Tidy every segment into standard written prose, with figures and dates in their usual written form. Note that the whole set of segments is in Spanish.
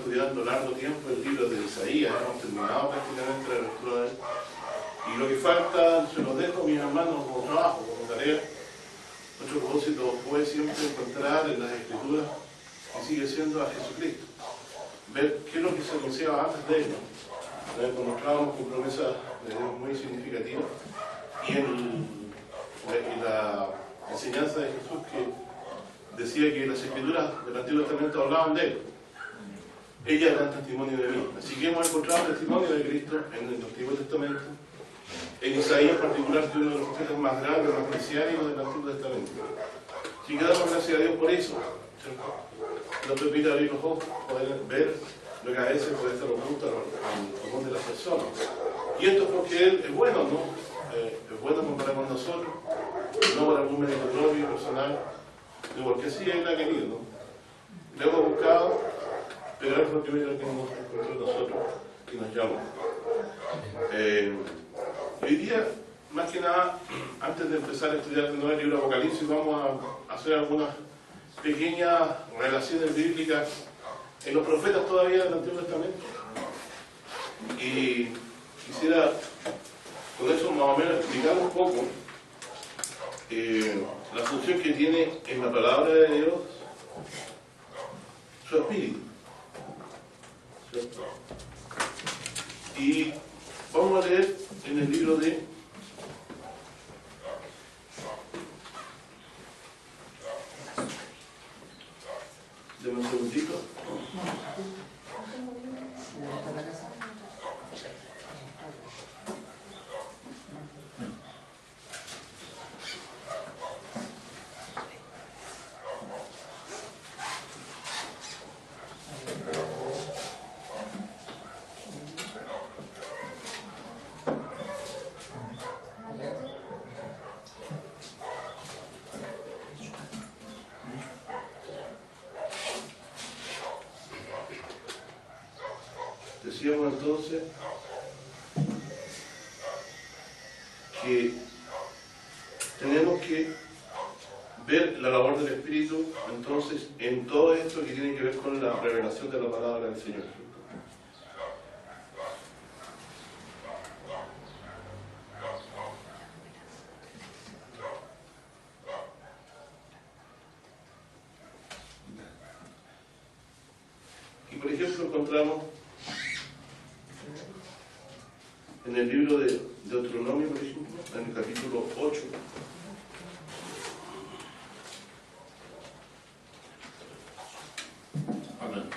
estudiando largo tiempo el libro de Isaías, hemos terminado prácticamente la lectura de él. Y lo que falta, se los dejo a mis hermanos como trabajo, como tarea. Nuestro propósito fue siempre encontrar en las Escrituras, y sigue siendo, a Jesucristo. Ver qué es lo que se anunciaba antes de él. Nos encontrábamos con promesas de Dios muy significativas. Y en la enseñanza de Jesús, que decía que las Escrituras del Antiguo Testamento hablaban de él. Ellas dan testimonio de mí. Así que hemos encontrado testimonio de Cristo en el Antiguo Testamento. En Isaías en particular, que es uno de los profetas más grandes, más mesiánicos del Antiguo Testamento. Así que damos gracias a Dios por eso. Nos permite abrir los ojos, poder ver lo que a veces puede estar oculto al común de las personas. Y esto es porque Él es bueno, ¿no? Es bueno comparado con nosotros, no por algún mérito propio, personal, sino porque así Él ha querido, ¿no? Lo hemos buscado, pero es lo primero que hemos encontrado nosotros y nos llama. Hoy día, más que nada, antes de empezar a estudiar de nuevo el libro de Apocalipsis, vamos a hacer algunas pequeñas relaciones bíblicas en los profetas todavía del Antiguo Testamento. Y quisiera con eso más o menos explicar un poco la función que tiene en la palabra de Dios su espíritu, ¿cierto? Y vamos a leer en el libro de un segundito. Decíamos entonces que tenemos que ver la labor del Espíritu entonces en todo esto que tiene que ver con la revelación de la palabra del Señor. Y por ejemplo encontramos en el libro de Deuteronomio, por ejemplo, en el capítulo 8, amén.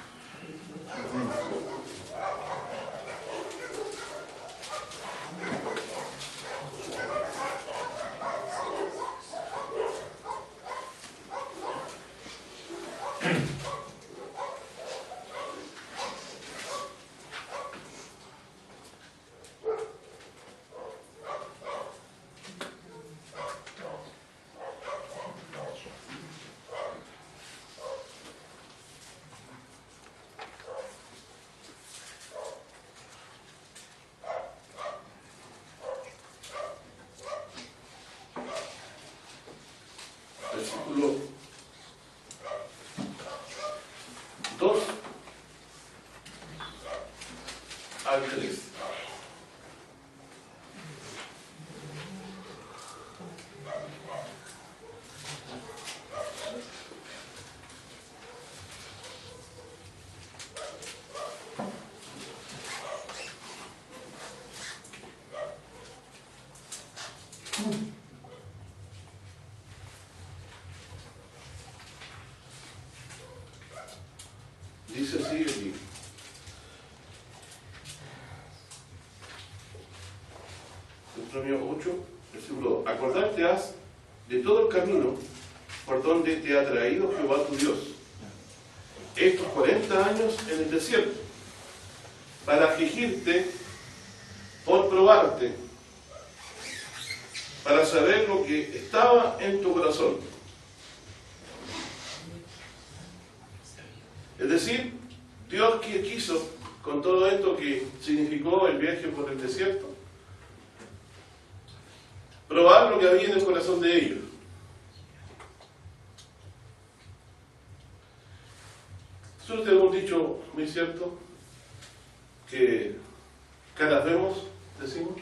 Versículo 2 al 3. Dice así aquí. Deuteronomio 8, versículo 2. Acordarte has de todo el camino por donde te ha traído Jehová tu Dios estos 40 años en el desierto, para afligirte, por probarte, para saber lo que estaba en tu corazón. Es decir, Dios que quiso, con todo esto que significó el viaje por el desierto, probar lo que había en el corazón de ellos. Nosotros tenemos un dicho muy cierto, que caras vemos, decimos,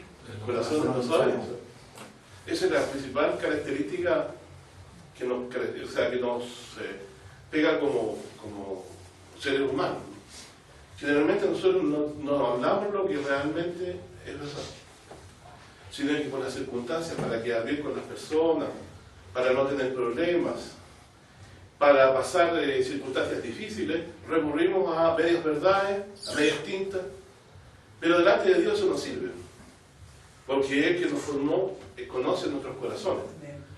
corazones no saben. Esa es la principal característica que nos pega como seres humanos. Generalmente nosotros no hablamos lo que realmente es verdad, sino que por las circunstancias, para quedar bien con las personas, para no tener problemas, para pasar circunstancias difíciles, recurrimos a medias verdades, a medias tintas, pero delante de Dios eso no sirve, porque Él que nos formó conoce nuestros corazones.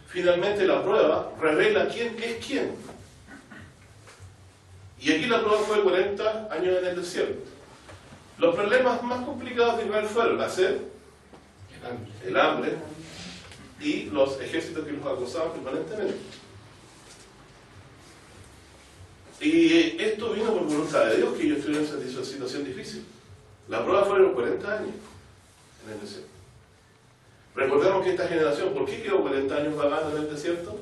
Finalmente la prueba revela quién es quién. Y aquí la prueba fue 40 años en el desierto. Los problemas más complicados de Israel fueron la sed, el hambre y los ejércitos que los acosaban permanentemente. Y esto vino por voluntad de Dios, que ellos estuvieron en esa situación difícil. La prueba fueron 40 años en el desierto. Recordemos que esta generación, ¿por qué quedó 40 años vagando en el desierto?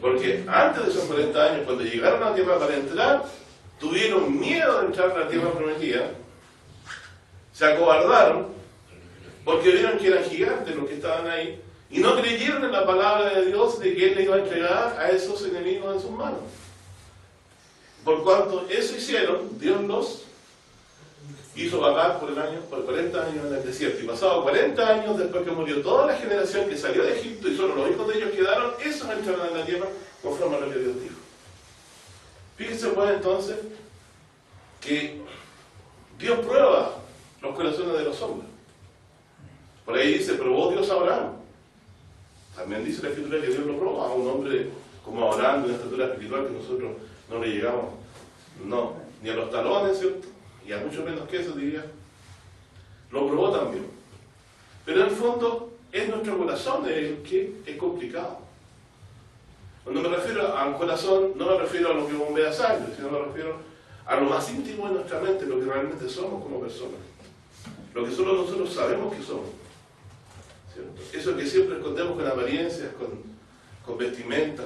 Porque antes de esos 40 años, cuando llegaron a la tierra para entrar, tuvieron miedo de entrar a la tierra prometida, se acobardaron, porque vieron que eran gigantes los que estaban ahí, y no creyeron en la palabra de Dios de que Él les iba a entregar a esos enemigos en sus manos. Por cuanto eso hicieron, Dios los hizo vagar por 40 años en el desierto. Y pasados 40 años, después que murió toda la generación que salió de Egipto y solo los hijos de ellos quedaron, esos entraron en la tierra conforme a lo que Dios dijo. Fíjense pues entonces que Dios prueba los corazones de los hombres. Por ahí dice, probó Dios a Abraham. También dice la Escritura que Dios lo probó a un hombre como Abraham, de una estatura espiritual que nosotros no le llegamos, ni a los talones, ¿cierto? Y a mucho menos que eso, diría. Lo probó también. Pero en el fondo es nuestro corazón el que es complicado. Cuando me refiero a un corazón, no me refiero a lo que bombea sangre, sino me refiero a lo más íntimo de nuestra mente, lo que realmente somos como personas. Lo que solo nosotros sabemos que somos. ¿Cierto? Eso que siempre escondemos con apariencias, con vestimentas,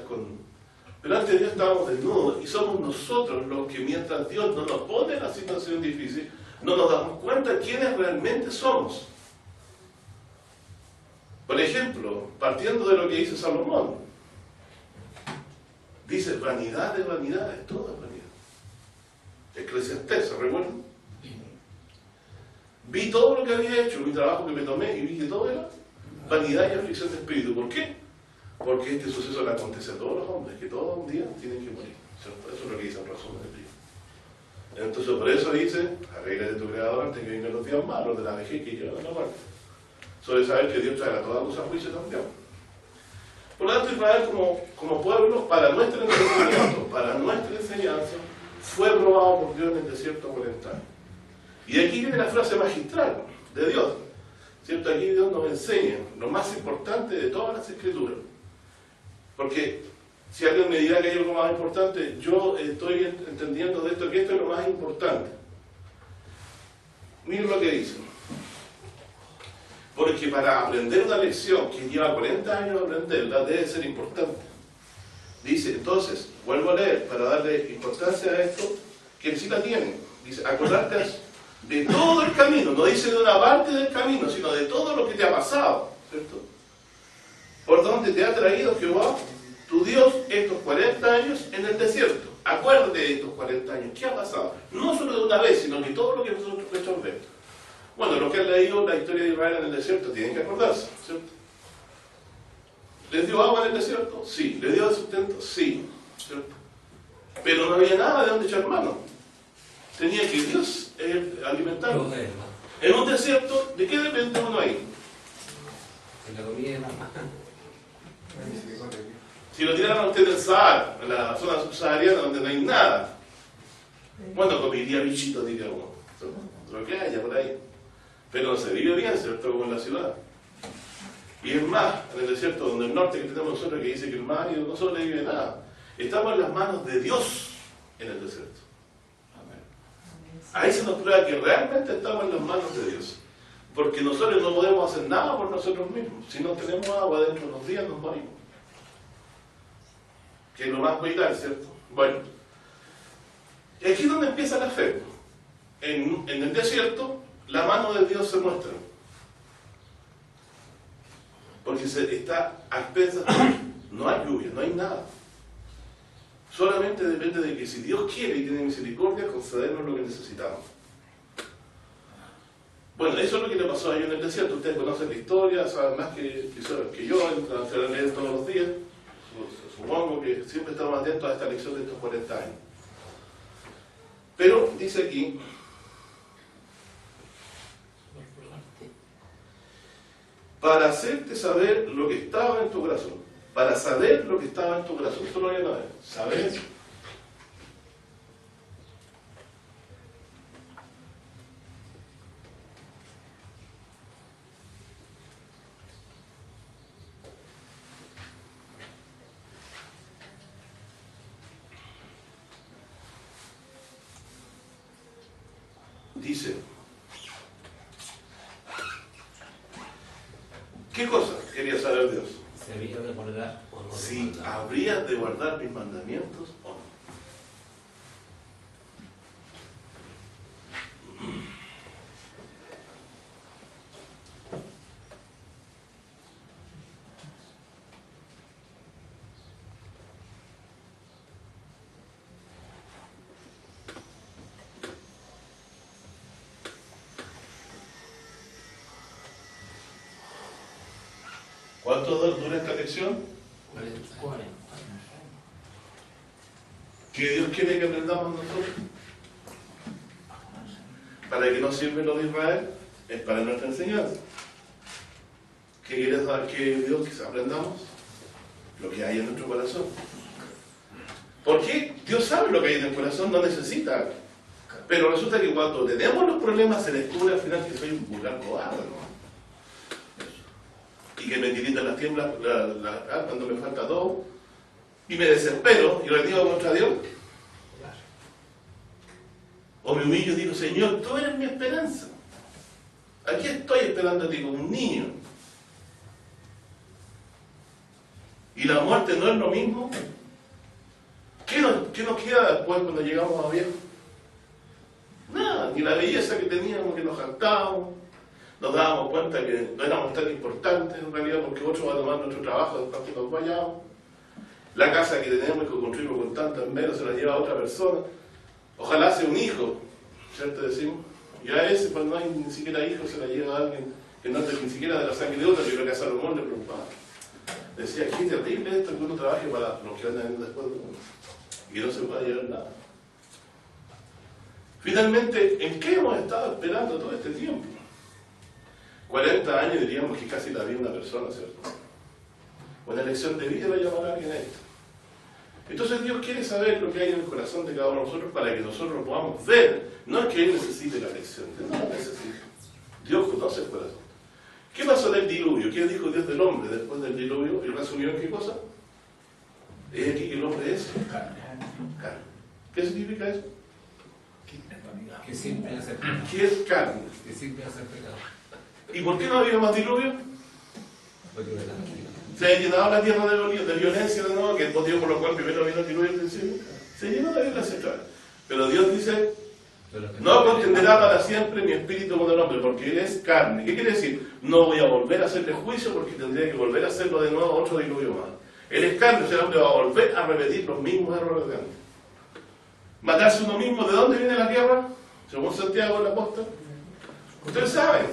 Pero ante Dios estábamos desnudos y somos nosotros los que, mientras Dios no nos pone en la situación difícil, no nos damos cuenta de quiénes realmente somos. Por ejemplo, partiendo de lo que dice Salomón, dice vanidad de vanidades, toda vanidad. Eclesiastés, ¿se recuerdan? Vi todo lo que había hecho, mi trabajo que me tomé, y vi que todo era vanidad y aflicción de espíritu. ¿Por qué? Porque este suceso le acontece a todos los hombres, que todos un día tienen que morir. ¿Cierto? Eso es lo que dice el resumen del libro. Entonces, por eso dice, arréglate tu creador antes que vengan los días malos de la vejez que llevan a la muerte. Sobre saber que Dios traerá toda cosa a juicio también. Por lo tanto, Israel como pueblo, para nuestra enseñanza, fue probado por Dios en el desierto 40 años. Y aquí viene la frase magistral de Dios. ¿Cierto? Aquí Dios nos enseña lo más importante de todas las Escrituras. Porque si alguien me dirá que hay algo más importante, yo estoy entendiendo de esto que esto es lo más importante. Miren lo que dice. Porque para aprender una lección que lleva 40 años aprenderla, debe ser importante. Dice, entonces, vuelvo a leer para darle importancia a esto, que sí la tiene. Dice, acordarte de todo el camino, no dice de una parte del camino, sino de todo lo que te ha pasado, ¿cierto? Por donde te ha traído Jehová, tu Dios, estos 40 años en el desierto. Acuérdate de estos 40 años, ¿qué ha pasado? No solo de una vez, sino que todo lo que nosotros hemos ver. Bueno, los que han leído la historia de Israel en el desierto tienen que acordarse, ¿cierto? ¿Les dio agua en el desierto? Sí. ¿Les dio sustento? Sí, ¿cierto? Pero no había nada de donde echar mano. Tenía que Dios alimentarlo. En un desierto, ¿de qué depende uno ahí? De la comida nada más. Si lo tiraran a usted en Sahara, en la zona subsahariana donde no hay nada, bueno, comería bichitos, diría uno, lo que haya por ahí. Pero no se vive bien, ¿cierto? Como en la ciudad. Y es más, en el desierto donde el norte que tenemos nosotros, que dice que el mar y no sobrevive nada, estamos en las manos de Dios en el desierto. Ahí se nos prueba que realmente estamos en las manos de Dios. Porque nosotros no podemos hacer nada por nosotros mismos. Si no tenemos agua dentro de unos días, nos morimos. Que es lo más vital, ¿cierto? Bueno, Y aquí es donde empieza la fe. En el desierto, la mano de Dios se muestra. Porque está a expensas, no hay lluvia, no hay nada. Solamente depende de que si Dios quiere y tiene misericordia, concedernos lo que necesitamos. Bueno, eso es lo que le pasó a ellos en el desierto. Ustedes conocen la historia, saben más que yo, entran a leer todos los días. Supongo que siempre estamos atentos a esta lección de estos 40 años. Pero dice aquí, para hacerte saber lo que estaba en tu corazón, para saber lo que estaba en tu corazón, esto lo voy a ver, saber. Dice, ¿qué cosa quería saber Dios? ¿Se había de guardar o no? Si habrías de guardar mis mandamientos o no. ¿Cuánto dura esta lección? 40. ¿Qué Dios quiere que aprendamos nosotros? ¿Para qué nos sirve lo de Israel? Es para nuestra enseñanza. ¿Qué quiere saber que Dios que aprendamos? Lo que hay en nuestro corazón. ¿Por qué? Dios sabe lo que hay en el corazón, no necesita. Pero resulta que cuando tenemos los problemas se descubre al final que soy un vulgar cobarde, ¿no? Y que me tiritan las tiemblas cuando me falta todo, y me desespero y reniego contra Dios. O me humillo y digo, Señor, tú eres mi esperanza. Aquí estoy esperando a ti como un niño. Y la muerte no es lo mismo. ¿Qué nos queda después cuando llegamos a viejo? Nada, ni la belleza que teníamos, que nos jactábamos. Nos dábamos cuenta que no éramos tan importantes en realidad porque otro va a tomar nuestro trabajo después que nos vayamos. La casa que tenemos que construimos con tanto esmero se la lleva a otra persona. Ojalá sea un hijo, ¿cierto? Decimos. Y a ese, cuando no hay ni siquiera hijo, se la lleva a alguien que no es ni siquiera de la sangre de otra. Yo creo que a Salomón le preocupaba. Decía, qué terrible esto que uno trabaje para los que andan después de uno. Y no se pueda llevar nada. Finalmente, ¿en qué hemos estado esperando todo este tiempo? 40 años diríamos que casi la vida de una persona, ¿cierto? Una lección de vida va a llamar a alguien a esto. Entonces Dios quiere saber lo que hay en el corazón de cada uno de nosotros para que nosotros lo podamos ver. No es que Él necesite la lección, Él no la necesita. Dios conoce el corazón. ¿Qué pasó en el diluvio? ¿Qué dijo Dios del hombre después del diluvio? ¿Y resumió en qué cosa? Es que el hombre es carne. ¿Qué significa eso? Que siempre hace pecado. ¿Qué es carne? Que siempre hace pecado. ¿Y por qué no había más diluvio? Porque verdad. Se ha llenado la tierra de violencia de nuevo, que es el motivo por lo cual primero vino el diluvio al principio. Se llenó de violencia. Pero Dios dice, no contenderá para siempre mi espíritu con el hombre, porque Él es carne. ¿Qué quiere decir? No voy a volver a hacerle juicio porque tendría que volver a hacerlo de nuevo otro diluvio más. Él es carne, o sea, el hombre va a volver a repetir los mismos errores de antes. Matarse uno mismo, ¿de dónde viene la guerra? Según Santiago el apóstol. Ustedes saben,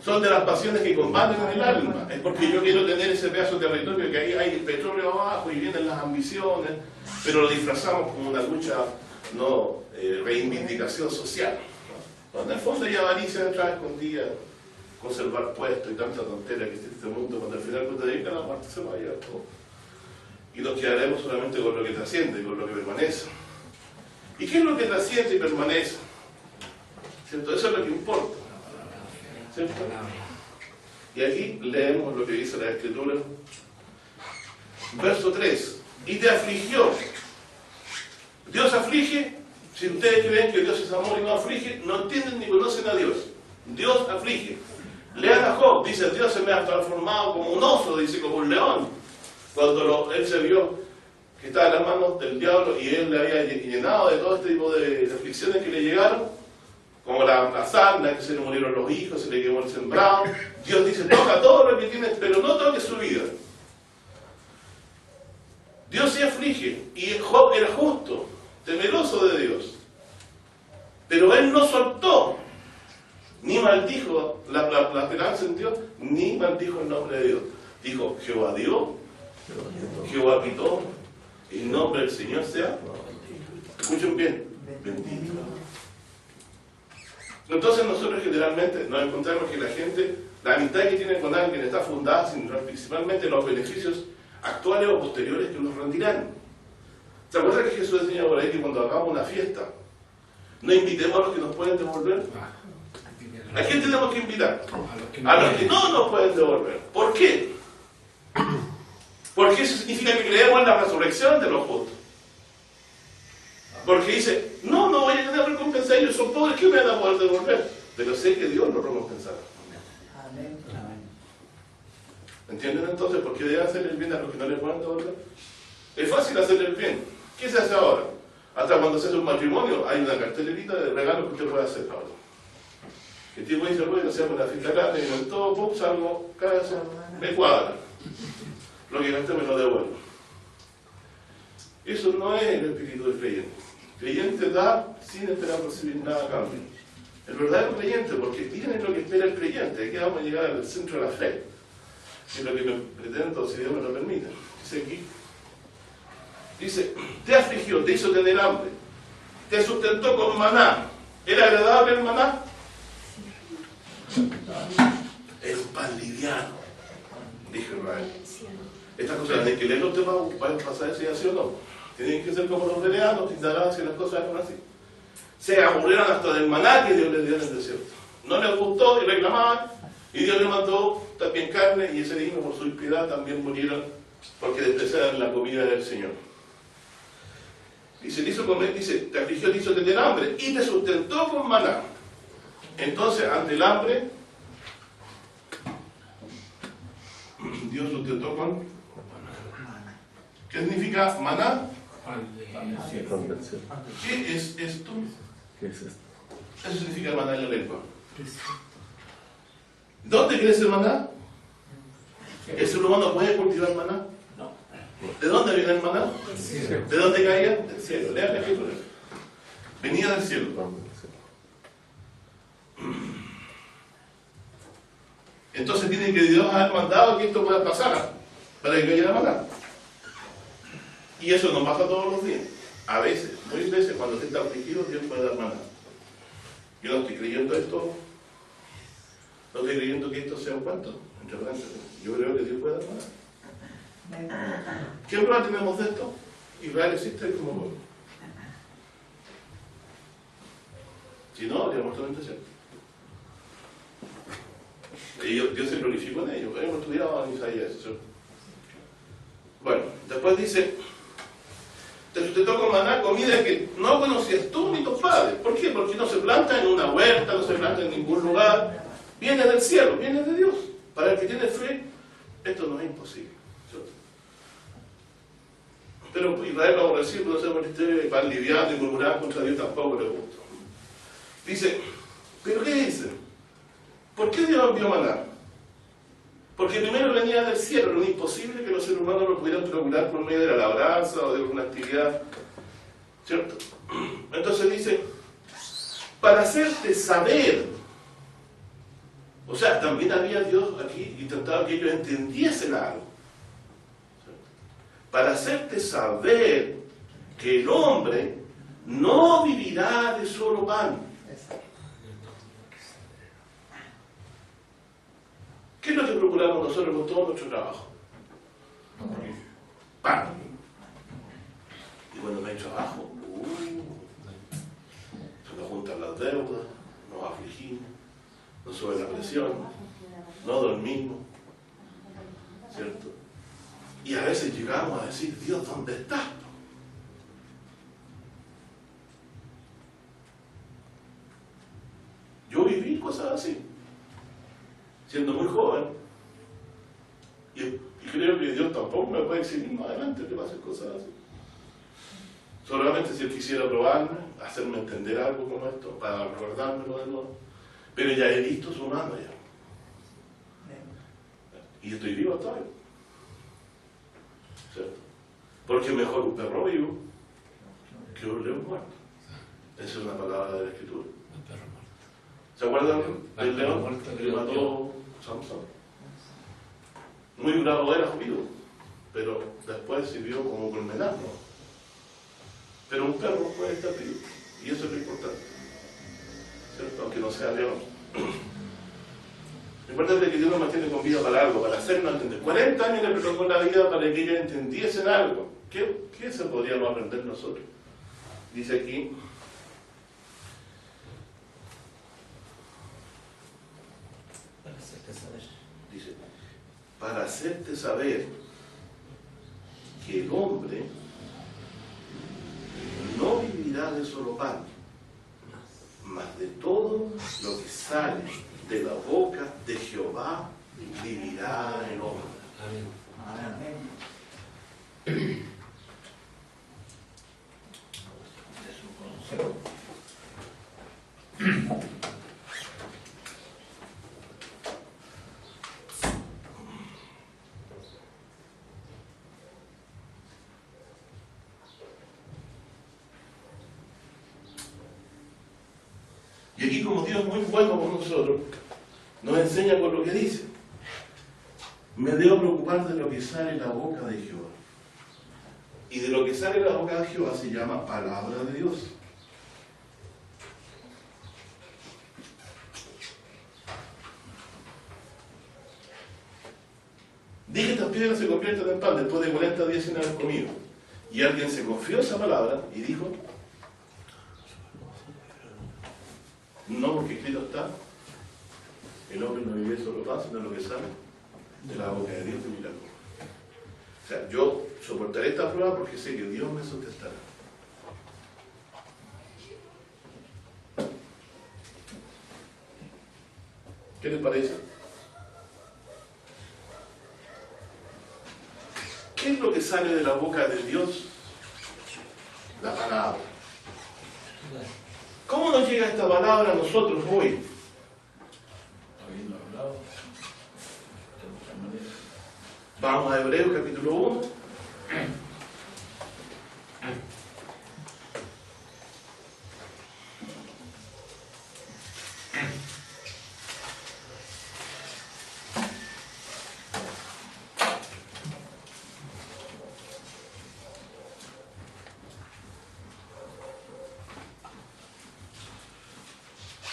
son de las pasiones que combaten en el alma. Es porque yo quiero tener ese pedazo de territorio que ahí hay petróleo abajo y vienen las ambiciones, pero lo disfrazamos como una lucha, no reivindicación social. Cuando en el fondo hay avaricia detrás escondida, conservar puestos y tanta tontera que existe en este mundo, cuando al final cuando llega la muerte se va a llevar todo. Y nos quedaremos solamente con lo que trasciende, con lo que permanece. ¿Y qué es lo que trasciende y permanece? ¿Cierto? Eso es lo que importa. ¿Cierto? Y aquí leemos lo que dice la Escritura. Verso 3. Y te afligió. Dios aflige. Si ustedes creen que Dios es amor y no aflige, no entienden ni conocen a Dios. Dios aflige. Lean a Job. Dice, Dios se me ha transformado como un oso, dice, como un león. Cuando él se vio que estaba en las manos del diablo y él le había llenado de todo este tipo de aflicciones que le llegaron, como la sarna, que se le murieron los hijos, se le quemó el sembrado. Dios dice, toca todo lo que tienes, pero no toques su vida. Dios se aflige, y Job era justo, temeroso de Dios. Pero él no soltó, ni maldijo la esperanza en Dios, ni maldijo el nombre de Dios. Dijo, Jehová dio, Jehová quitó, y el nombre del Señor sea, escuchen bien, bendito. Entonces nosotros generalmente nos encontramos que la gente, la amistad que tiene con alguien está fundada principalmente en los beneficios actuales o posteriores que nos rendirán. ¿Se acuerdan que Jesús enseña por ahí que cuando hagamos una fiesta, no invitemos a los que nos pueden devolver? ¿A quién tenemos que invitar? A los que no nos pueden devolver. ¿Por qué? Porque eso significa que creemos en la resurrección de los justos. Porque dice, no voy a tener recompensa, ellos son pobres, ¿qué me van a poder devolver? Pero sé que Dios los recompensará. Amén. ¿Entienden entonces por qué deben hacer el bien a los que no les pueden devolver? Es fácil hacer el bien. ¿Qué se hace ahora? Hasta cuando se hace un matrimonio hay una cartelerita de regalos que usted puede hacer ahora. El tipo dice, bueno, hacemos una fiesta grande y en todo, pum, salgo, cada vez me cuadra. Lo que gasté me lo devuelvo. Eso no es el espíritu del creyente. El creyente da sin esperar recibir nada a cambio. El verdadero creyente, porque tiene lo que espera el creyente. Aquí vamos a llegar al centro de la fe. Que es lo que me pretendo, si Dios me lo permite. Dice aquí. Dice, te afligió, te hizo tener hambre, te sustentó con maná. ¿Era agradable el maná? Es un pan liviano, dijo Israel. Estas cosas tienen que leerlo usted para pasar si así o no. Tienen que ser como los bereanos, que indagan si las cosas eran así. Se aburrieron hasta del maná que Dios les dio en el desierto. No les gustó y reclamaban, y Dios les mandó también carne, y ese digno por su impiedad también murieron porque despreciaron la comida del Señor. Dice, hizo comer, dice, te afligió, te hizo tener hambre y te sustentó con maná. Entonces, ante el hambre, Dios sustentó con maná. ¿Qué significa maná? ¿Qué es esto? ¿Qué es esto? Eso significa maná en la lengua. ¿Dónde crece el maná? ¿El ser humano puede cultivar maná? ¿De dónde viene el maná? ¿De dónde caía? Del cielo. Lean la escritura. Venía del cielo. Entonces tiene que Dios haber mandado que esto pueda pasar para que cayera maná. Y eso no pasa todos los días. A veces, muchas veces, cuando usted está afligido, Dios puede dar maná. Yo no estoy creyendo esto, no estoy creyendo que esto sea un cuento. Yo creo que Dios puede dar maná. ¿Qué prueba tenemos de esto? Israel existe como pueblo. Si no, habríamos totalmente cierto. Dios se glorificó en ellos. Hemos estudiado en Isaías eso. Bueno, después dice, te sustentó con maná, comida que no conocías tú ni tus padres. ¿Por qué? Porque no se planta en una huerta, no se planta en ningún lugar. Viene del cielo, viene de Dios. Para el que tiene fe, esto no es imposible. Pero Israel lo aborreció, no sé por qué pan liviano y murmurar contra Dios tampoco le gustó. Dice, ¿pero qué dice? ¿Por qué Dios envió maná? Porque primero venía del cielo, era imposible que los seres humanos lo pudieran procurar por medio de la labranza o de alguna actividad, ¿cierto? Entonces dice, para hacerte saber, o sea, también había Dios aquí intentado que ellos entendiesen algo. Para hacerte saber que el hombre no vivirá de solo pan. ¿Qué es lo que procuramos nosotros con todo nuestro trabajo? Pan. Y cuando no hay trabajo, se nos juntan las deudas, nos afligimos, nos sube la presión, no dormimos, ¿cierto? Y a veces llegamos a decir, Dios, ¿dónde estás? Yo viví cosas así, siendo muy joven. Y creo que Dios tampoco me puede exigir más adelante que pasen cosas así. Solamente si él quisiera probarme, hacerme entender algo como esto, para recordármelo de nuevo. Pero ya he visto su mano ya. Y estoy vivo todavía. ¿Cierto? Porque mejor un perro vivo que un león muerto. Esa es una palabra de la Escritura. ¿Se acuerdan del león que mató Samson? Muy bravo era Judío, pero después sirvió como colmenar, ¿no? Pero un perro puede estar vivo, y eso es lo importante, ¿cierto? Aunque no sea león. Lo importante es que Dios nos mantiene con vida para algo, para hacernos entender. 40 años le prolongó la vida para que ellos entendiesen algo. ¿Qué se podríamos aprender nosotros? Dice aquí, para hacerte saber que el hombre no vivirá de solo pan, mas de todo lo que sale de la boca de Jehová vivirá el hombre. Amén. Y aquí, como Dios es muy bueno con nosotros, nos enseña con lo que dice. Me debo preocupar de lo que sale de la boca de Jehová. Y de lo que sale de la boca de Jehová se llama palabra de Dios. Dije, estas piedras se convierten en pan después de 40 días sin haber comido. Y alguien se confió esa palabra y dijo, no, porque escrito está, el hombre no vive solo pan, sino lo que sale de la boca de Dios de milagro. O sea, yo soportaré esta prueba porque sé que Dios me sustentará. ¿Qué les parece? ¿Qué es lo que sale de la boca de Dios? La palabra. ¿Cómo nos llega esta palabra a nosotros hoy? Habiendo hablado de otra manera. Vamos a Hebreos capítulo 1.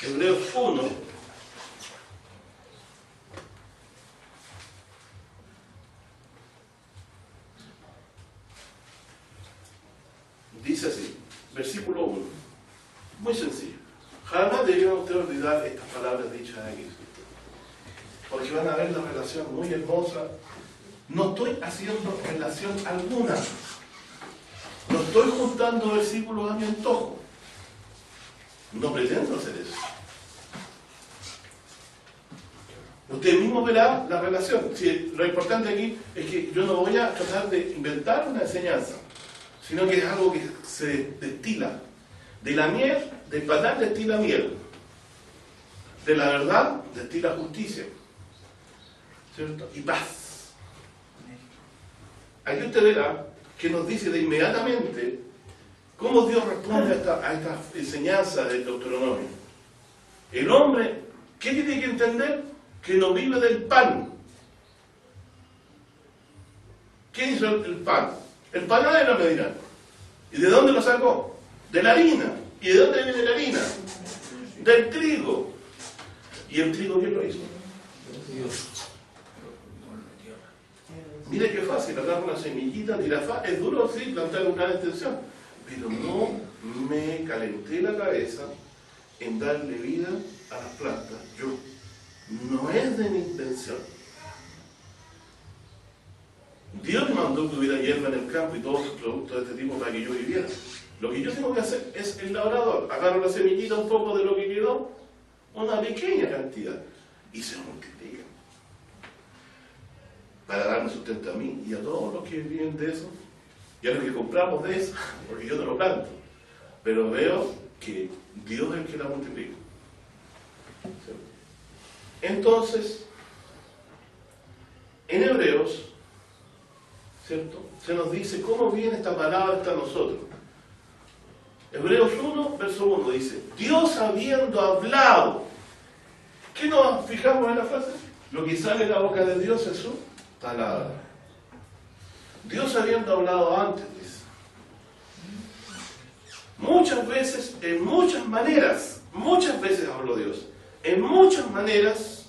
Hebreos 1. Dice así, versículo 1. Muy sencillo. Jamás debieron ustedes olvidar estas palabras dichas aquí. Porque van a ver la relación muy hermosa. No estoy haciendo relación alguna. No estoy juntando versículos a mi antojo. No pretendo hacer eso. Usted mismo verá la relación. Si lo importante aquí es que yo no voy a tratar de inventar una enseñanza, sino que es algo que se destila. De la miel, del panal destila miel. De la verdad destila justicia. ¿Cierto? Y paz. Aquí usted verá que nos dice de inmediatamente cómo Dios responde a esta enseñanza del Deuteronomio. El hombre, ¿qué tiene que entender? Que no vive del pan. ¿Quién hizo el pan? El panadero me dirán. ¿Y de dónde lo sacó? De la harina. ¿Y de dónde viene la harina? Del trigo. ¿Y el trigo quién lo hizo? Dios. Mire qué fácil, agarrar una semillita, tirar. Es duro, sí, plantar una gran extensión. Pero no me calenté la cabeza en darle vida a las plantas. Yo. No es de mi intención. Dios me mandó que hubiera hierba en el campo y todos sus productos de este tipo para que yo viviera. Lo que yo tengo que hacer es el labrador. Agarro la semillita, un poco de lo que quedó, una pequeña cantidad, y se multiplica. Para darme sustento a mí y a todos los que viven de eso, y a lo que compramos de eso, porque yo no lo planto, pero veo que Dios es el que la multiplica. Entonces, en Hebreos, ¿cierto?, se nos dice cómo viene esta palabra hasta nosotros. Hebreos 1, verso 1 dice: Dios habiendo hablado. ¿Qué nos fijamos en la frase? Lo que sale de la boca de Dios es su palabra. Dios habiendo hablado antes, dice. Muchas veces, en muchas maneras, muchas veces habló Dios. En muchas maneras,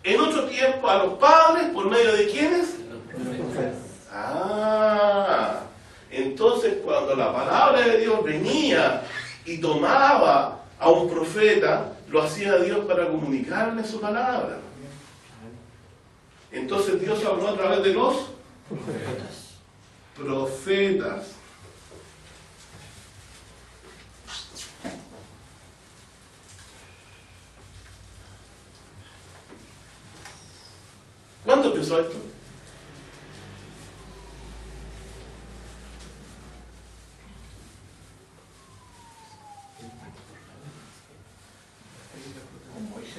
en otro tiempo, a los padres, ¿por medio de quiénes? Entonces cuando la palabra de Dios venía y tomaba a un profeta, lo hacía Dios para comunicarle su palabra. Entonces Dios habló a través de los profetas. ¿Cuándo empezó esto?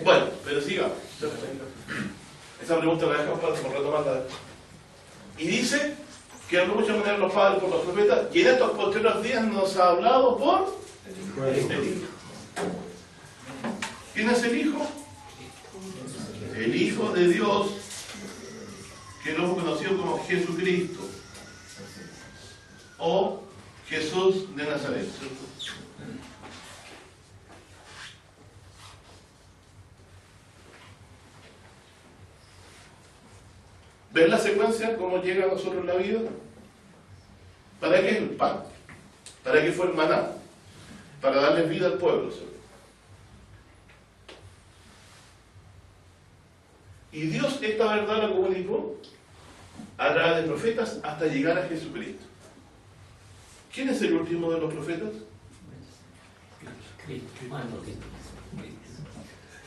Bueno, pero sigamos. Esa pregunta la dejamos para retomarla. Y dice que habló muchas maneras los padres por los profetas, y en estos posteriores días nos ha hablado por el Hijo. ¿Quién es el Hijo? El Hijo de Dios, que lo hemos conocido como Jesucristo, o Jesús de Nazaret. ¿Ven la secuencia? ¿Cómo llega a nosotros la vida? ¿Para qué es el pan? ¿Para qué fue el maná? Para darle vida al pueblo. ¿Sí? Y Dios esta verdad la comunicó a través de profetas hasta llegar a Jesucristo. ¿Quién es el último de los profetas?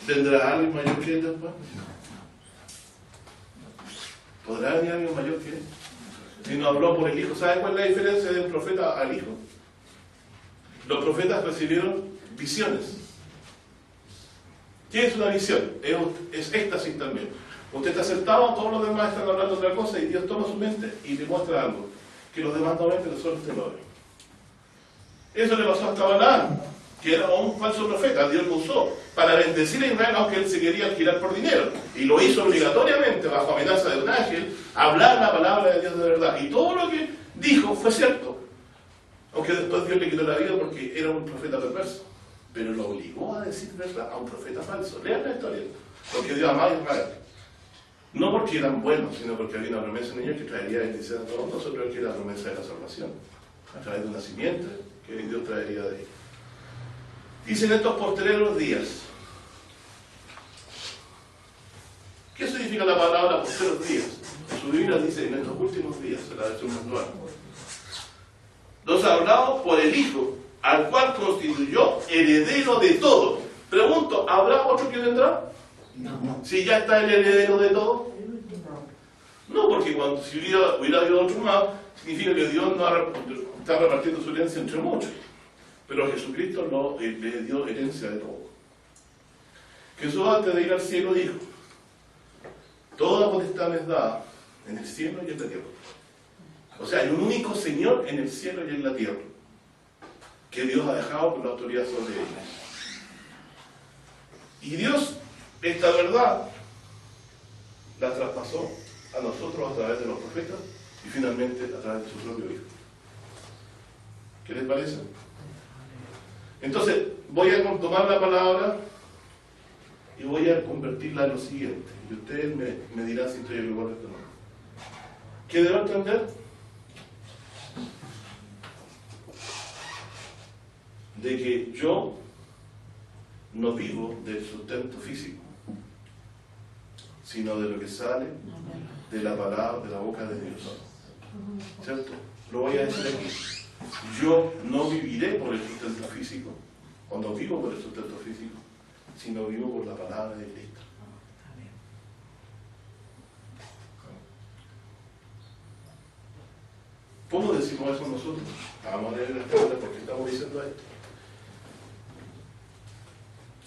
¿Tendrá alguien mayor que él? ¿Podrá venir alguien mayor que él? Si no habló por el Hijo. ¿Sabe cuál es la diferencia de un profeta al Hijo? Los profetas recibieron visiones. ¿Qué es una visión? Es éxtasis también. Usted está sentado, todos los demás están hablando otra cosa y Dios toma su mente y le muestra algo que los demás no ven, pero solo usted lo ve. Eso le pasó hasta Balaam, que era un falso profeta. Dios lo usó para bendecir a Israel, aunque él se quería alquilar por dinero, y lo hizo obligatoriamente, bajo amenaza de un ángel, hablar la palabra de Dios de verdad, y todo lo que dijo fue cierto, aunque después Dios le quitó la vida porque era un profeta perverso, pero lo obligó a decir verdad a un profeta falso. Lean la historia, porque Dios amaba a Israel, no porque eran buenos, sino porque había una promesa en ellos que traería bendición a todos nosotros, que era la promesa de la salvación, a través de una simiente que Dios traería de ellos. Dicen estos postreros días. ¿Qué significa la palabra postreros días? Su Biblia dice en estos últimos días, en la versión actual. Los ha hablado por el Hijo, al cual constituyó heredero de todo. Pregunto, ¿habrá otro que vendrá? No. Si ya está el heredero de todo. No, porque cuando si hubiera habido otro más, significa que Dios no está repartiendo su herencia entre muchos. Pero a Jesucristo le dio herencia de todo. Jesús, antes de ir al cielo, dijo: toda potestad me es dada en el cielo y en la tierra. O sea, hay un único Señor en el cielo y en la tierra, que Dios ha dejado con la autoridad sobre ellos. Y Dios, esta verdad, la traspasó a nosotros a través de los profetas y finalmente a través de su propio Hijo. ¿Qué les parece? Entonces, voy a tomar la palabra y voy a convertirla en lo siguiente. Y ustedes me dirán si estoy igual o no. ¿Qué debo entender? De que yo no vivo del sustento físico, sino de lo que sale de la palabra, de la boca de Dios. ¿Cierto? Lo voy a decir aquí. Yo no viviré por el sustento físico, o no vivo por el sustento físico, sino vivo por la palabra de Cristo. ¿Cómo decimos eso nosotros? Vamos a leer las preguntas porque estamos diciendo esto.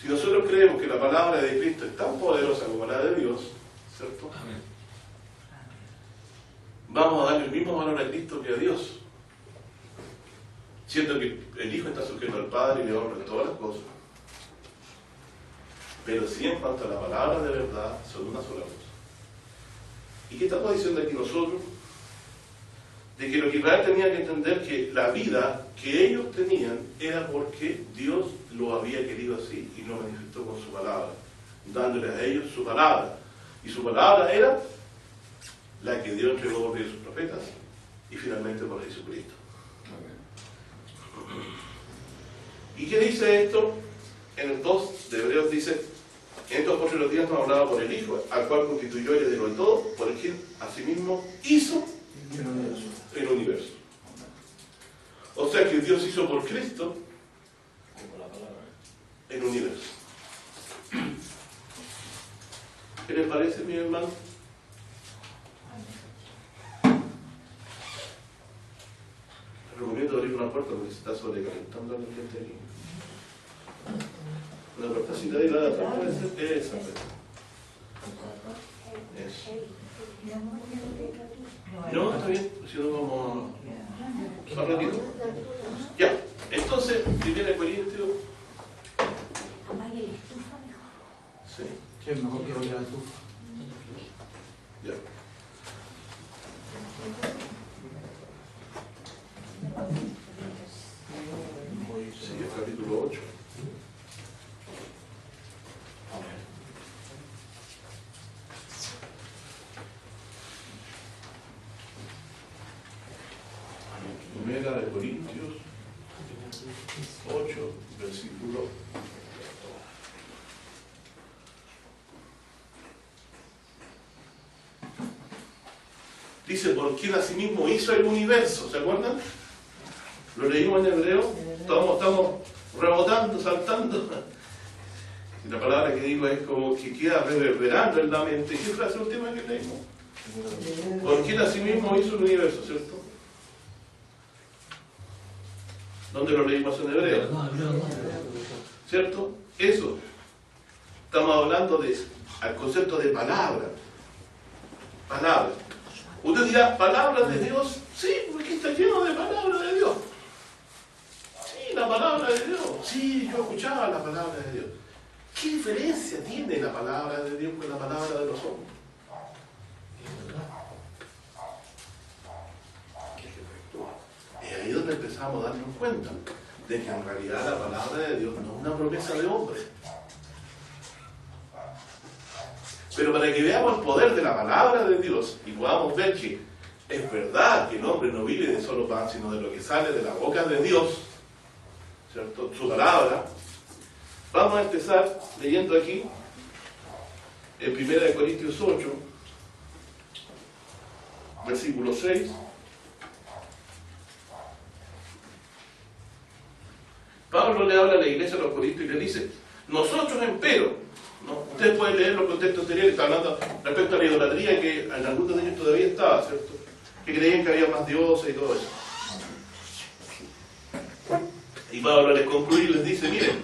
Si nosotros creemos que la palabra de Cristo es tan poderosa como la de Dios, ¿cierto? Amén. Vamos a darle el mismo valor a Cristo que a Dios. Siento que el Hijo está sujeto al Padre y le honra en todas las cosas. Pero sí, en cuanto a la palabra de verdad, son una sola cosa. ¿Y qué estamos diciendo aquí nosotros? De que lo que Israel tenía que entender que la vida que ellos tenían era porque Dios lo había querido así y lo manifestó con su palabra, dándoles a ellos su palabra. Y su palabra era la que Dios entregó por medio de sus profetas y finalmente por Jesucristo. ¿Y qué dice esto? En el 2 de Hebreos dice: en estos postreros días nos hablaba por el Hijo, al cual constituyó y heredó de todo, por el que asimismo hizo el universo. O sea que Dios hizo por Cristo el universo. ¿Qué les parece, mi hermano? Recomiendo abrir una puerta porque se está sobrecalentando el ambiente aquí. Una puertacita de la de atrás puede ser esa. Eso. No, está bien, si no vamos a ratito. Ya, entonces, 1 Corintios. Sí, ¿Qué es mejor que lo que la estufa? ya. Sí, el capítulo 8. Primera de Corintios 8, versículo 8. Dice, por quien asimismo hizo el universo, ¿se acuerdan? Lo leímos en hebreo, estamos rebotando, saltando. Y la palabra que digo es como que queda reverberando en la mente. ¿Qué frase última que leímos? Por quien asimismo hizo el universo, ¿cierto? ¿Dónde lo leímos en hebreo? ¿Cierto? Eso. Estamos hablando del concepto de palabra. Palabra. Usted dirá, ¿palabra de Dios? Sí, porque está lleno de palabra de Dios. Sí, la palabra de Dios. Sí, yo escuchaba la palabra de Dios. ¿Qué diferencia tiene la palabra de Dios con la palabra de los hombres? Es ahí donde empezamos a darnos cuenta de que en realidad la palabra de Dios no es una promesa de hombre. Pero para que veamos el poder de la palabra de Dios y podamos ver que es verdad que el hombre no vive de solo pan, sino de lo que sale de la boca de Dios, ¿cierto? Su palabra. Vamos a empezar leyendo aquí en 1 Corintios 8, versículo 6. Pablo le habla a la iglesia de los Corintios y le dice: nosotros empero, ¿no? Ustedes pueden leer los contextos anteriores, está hablando respecto a la idolatría que en algunos de ellos todavía estaba, ¿cierto? Que creían que había más dioses y todo eso. Y Pablo les concluye y les dice: miren,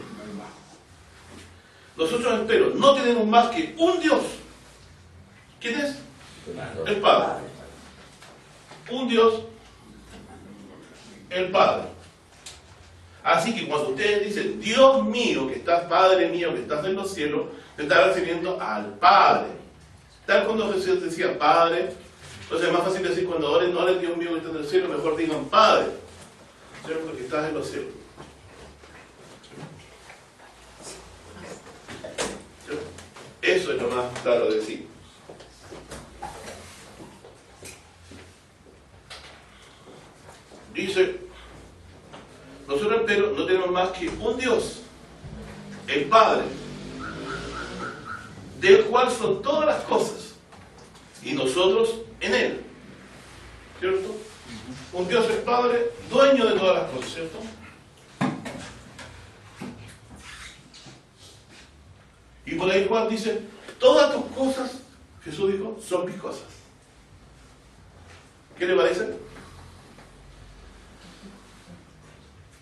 nosotros empero no tenemos más que un Dios. ¿Quién es? El Padre. Un Dios, el Padre. Así que cuando ustedes dicen, Dios mío, que estás, Padre mío, que estás en los cielos, te está refiriendo al Padre. Tal cuando Jesús decía Padre, entonces es más fácil decir cuando oren, no oren Dios mío que estás en el cielo, mejor digan Padre, ¿cierto? Que estás en los cielos. ¿Cierto? Eso es lo más claro de decir. Dice, nosotros pero no tenemos más que un Dios, el Padre, del cual son todas las cosas, y nosotros en Él, ¿cierto? Un Dios el Padre, dueño de todas las cosas, ¿cierto? Y por ahí Juan dice, todas tus cosas, Jesús dijo, son mis cosas. ¿Qué le parece?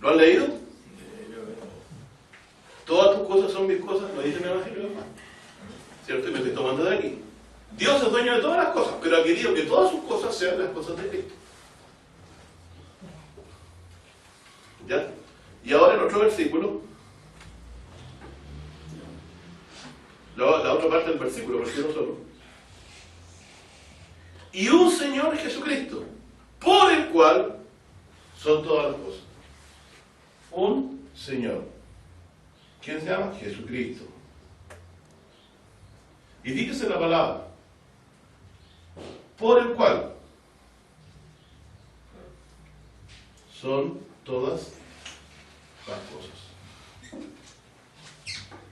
¿Lo han leído? Sí, yo veo. Todas tus cosas son mis cosas, lo dice en el Evangelio de Juan. ¿Cierto? Y me estoy tomando de aquí. Dios es dueño de todas las cosas, pero ha querido que todas sus cosas sean las cosas de Cristo. ¿Ya? Y ahora el otro versículo, la otra parte del versículo, versículo solo. Y un Señor Jesucristo, por el cual son todas las cosas. Un Señor. ¿Quién se llama? Jesucristo. Y fíjese la palabra. Por el cual son todas las cosas.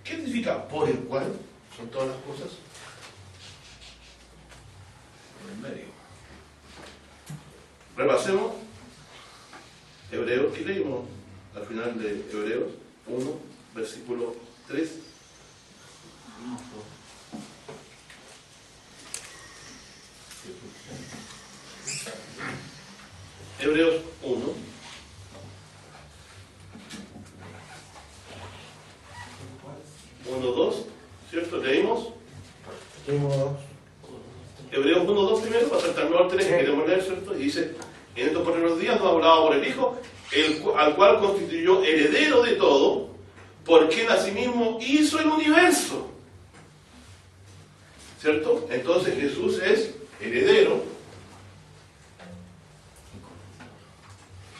¿Qué significa por el cual son todas las cosas? Por el medio. Repasemos Hebreos, ¿qué leímos al final de Hebreos 1, versículo 3? Hebreos 1. Uno, 2, ¿cierto? Leímos. Hebreos 1, 2 primero, para saltarnos al 3 que queremos leer, ¿cierto? Y dice, en estos primeros días nos ha hablado por el Hijo, al cual constituyó heredero de todo, por quien asimismo hizo el universo. ¿Cierto? Entonces Jesús es heredero,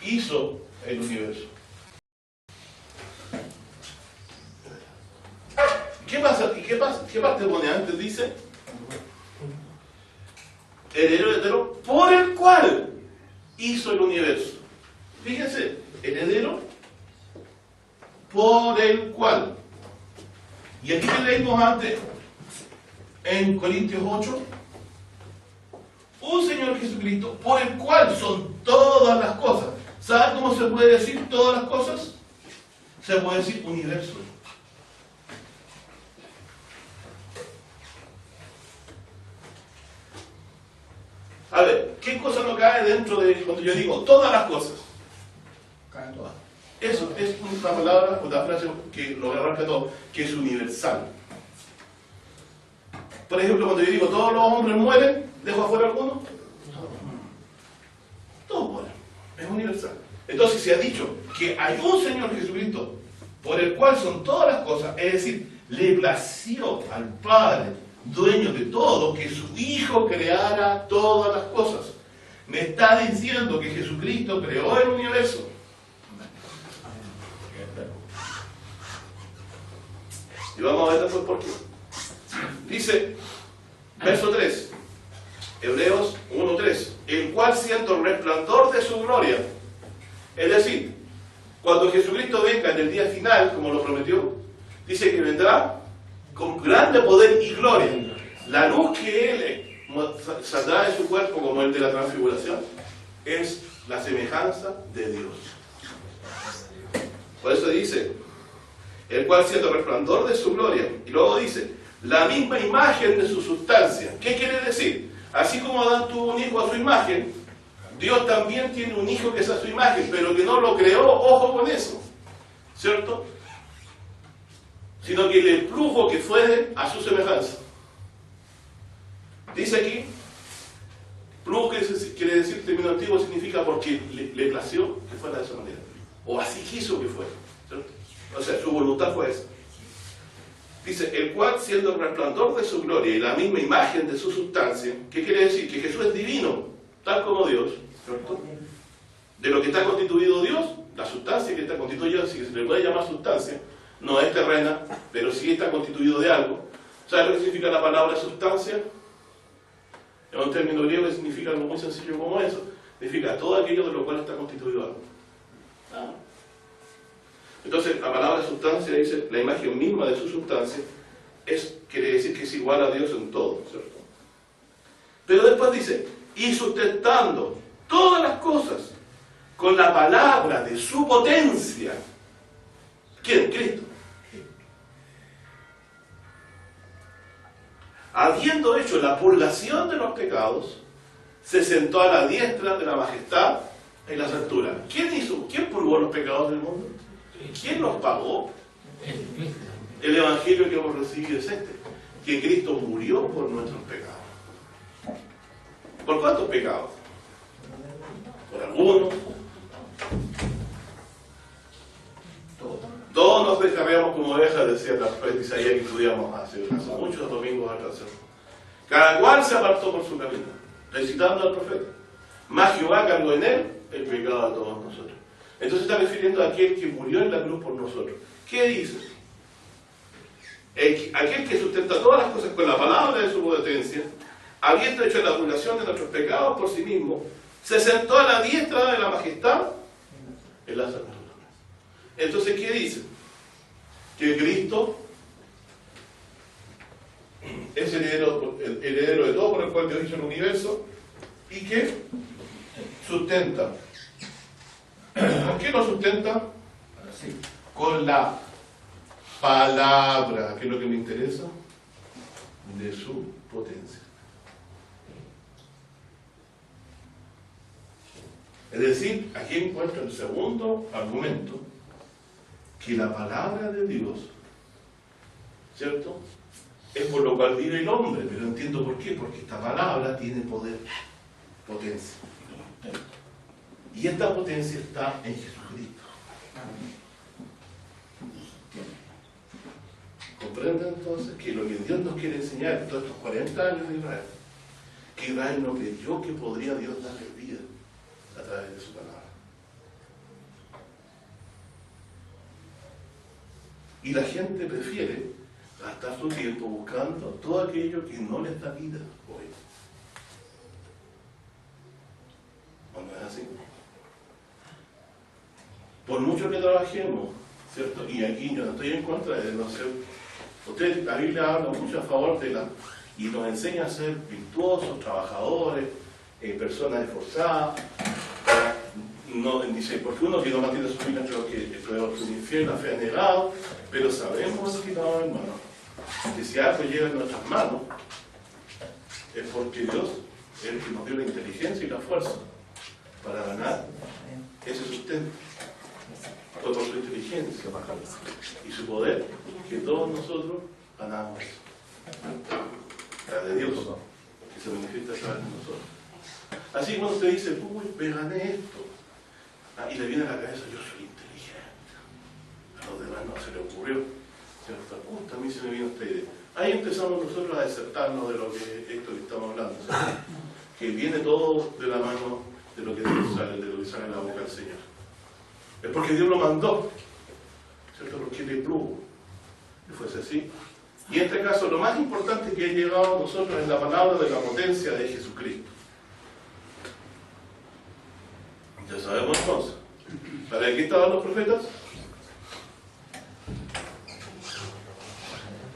hizo el universo. ¿Qué pasa? ¿Qué parte pone antes? Dice heredero por el cual hizo el universo. Fíjense, heredero por el cual. Y aquí que leímos antes en Corintios 8, un Señor Jesucristo por el cual son todas las cosas. ¿Saben cómo se puede decir todas las cosas? Se puede decir universo. A ver, ¿qué cosa no cae dentro de cuando yo digo todas las cosas? Caen todas. Eso es una palabra, una frase que lo abarca todo, que es universal. Por ejemplo, cuando yo digo todos los hombres mueren, ¿dejo afuera alguno? Todos mueren. Es universal. Entonces se ha dicho que hay un Señor Jesucristo por el cual son todas las cosas, es decir, le plació al Padre, dueño de todo, que su Hijo creara todas las cosas. Me está diciendo que Jesucristo creó el universo. Y vamos a ver después por qué. Dice, verso 3, Hebreos 1:3, el cual siendo el resplandor de su gloria, es decir, cuando Jesucristo venga en el día final, como lo prometió, dice que vendrá con grande poder y gloria. La luz que Él saldrá de su cuerpo como el de la transfiguración es la semejanza de Dios. Por eso dice, el cual siendo el resplandor de su gloria, y luego dice, la misma imagen de su sustancia. ¿Qué quiere decir? Así como Adán tuvo un hijo a su imagen, Dios también tiene un hijo que es a su imagen, pero que no lo creó, ojo con eso, ¿cierto? Sino que le plugo que fuere a su semejanza. Dice aquí, plugo quiere decir, término antiguo, significa porque le plació que fuera de esa manera, o así quiso que fuera, ¿cierto? O sea, su voluntad fue esa. Dice, el cual siendo el resplandor de su gloria y la misma imagen de su sustancia, ¿qué quiere decir? Que Jesús es divino, tal como Dios, ¿cierto? De lo que está constituido Dios, la sustancia que está constituida, si se le puede llamar sustancia, no es terrena, pero sí está constituido de algo. ¿Sabes lo que significa la palabra sustancia? Es un término griego que significa algo muy sencillo como eso. Significa todo aquello de lo cual está constituido algo. ¿Ah? Entonces, la palabra sustancia dice, la imagen misma de su sustancia, quiere decir que es igual a Dios en todo, ¿cierto? Pero después dice, y sustentando todas las cosas con la palabra de su potencia. ¿Quién? Cristo. Habiendo hecho la purgación de los pecados, se sentó a la diestra de la majestad en las alturas. ¿Quién hizo? ¿Quién purgó los pecados del mundo? ¿Quién los pagó? El evangelio que hemos recibido es este, que Cristo murió por nuestros pecados. ¿Por cuántos pecados? ¿Por algunos? Todos nos descarriamos como ovejas, decía la profeta Isaías que estudiamos hace muchos domingos atrás. Cada cual se apartó por su camino, recitando al profeta. Mas Jehová cargó en él el pecado de todos nosotros. Entonces está refiriendo a aquel que murió en la cruz por nosotros. ¿Qué dice? Aquel que sustenta todas las cosas con la palabra de su potencia, habiendo hecho la purgación de nuestros pecados por sí mismo, se sentó a la diestra de la majestad en las alturas. Entonces, ¿qué dice? Que Cristo es el heredero de todo por el cual Dios hizo el universo y que sustenta. ¿Con qué lo sustenta? Con la palabra, que es lo que me interesa, de su potencia. Es decir, aquí encuentro el segundo argumento, que la palabra de Dios, ¿cierto?, es por lo cual vive el hombre, pero entiendo por qué, porque esta palabra tiene poder, potencia. Y esta potencia está en Jesucristo. ¿Comprenden entonces que lo que Dios nos quiere enseñar en todos estos 40 años de Israel, que Israel no creyó que podría Dios darle vida a través de su palabra? Y la gente prefiere gastar su tiempo buscando todo aquello que no les da vida hoy. ¿No es así? Por mucho que trabajemos, ¿cierto? Y aquí yo no estoy en contra de no ser. Usted, la Biblia habla mucho a favor de y nos enseña a ser virtuosos, trabajadores, personas esforzadas. No, dice, porque uno que no mantiene su vida, creo que es peor que un infierno, la fe ha negado, pero sabemos, estimados hermanos, que si algo llega en nuestras manos, es porque Dios es el que nos dio la inteligencia y la fuerza para ganar ese sustento. Fue por su inteligencia y su poder que todos nosotros ganamos eso. La de Dios, que se manifiesta a través de nosotros. Así cuando usted dice, uy, me gané esto, y le viene a la cabeza, yo soy inteligente. A los demás no se le ocurrió. ¿Cierto? A mí se me vino esta idea. Ahí empezamos nosotros a desertarnos de lo que esto que estamos hablando. ¿Cierto? Que viene todo de la mano de lo que Dios sale, de lo que sale de la boca del Señor. Es porque Dios lo mandó, ¿cierto? Porque le plugo que fuese así. Y en este caso, lo más importante que ha llegado a nosotros es la palabra de la potencia de Jesucristo. Ya sabemos entonces, ¿para qué estaban los profetas?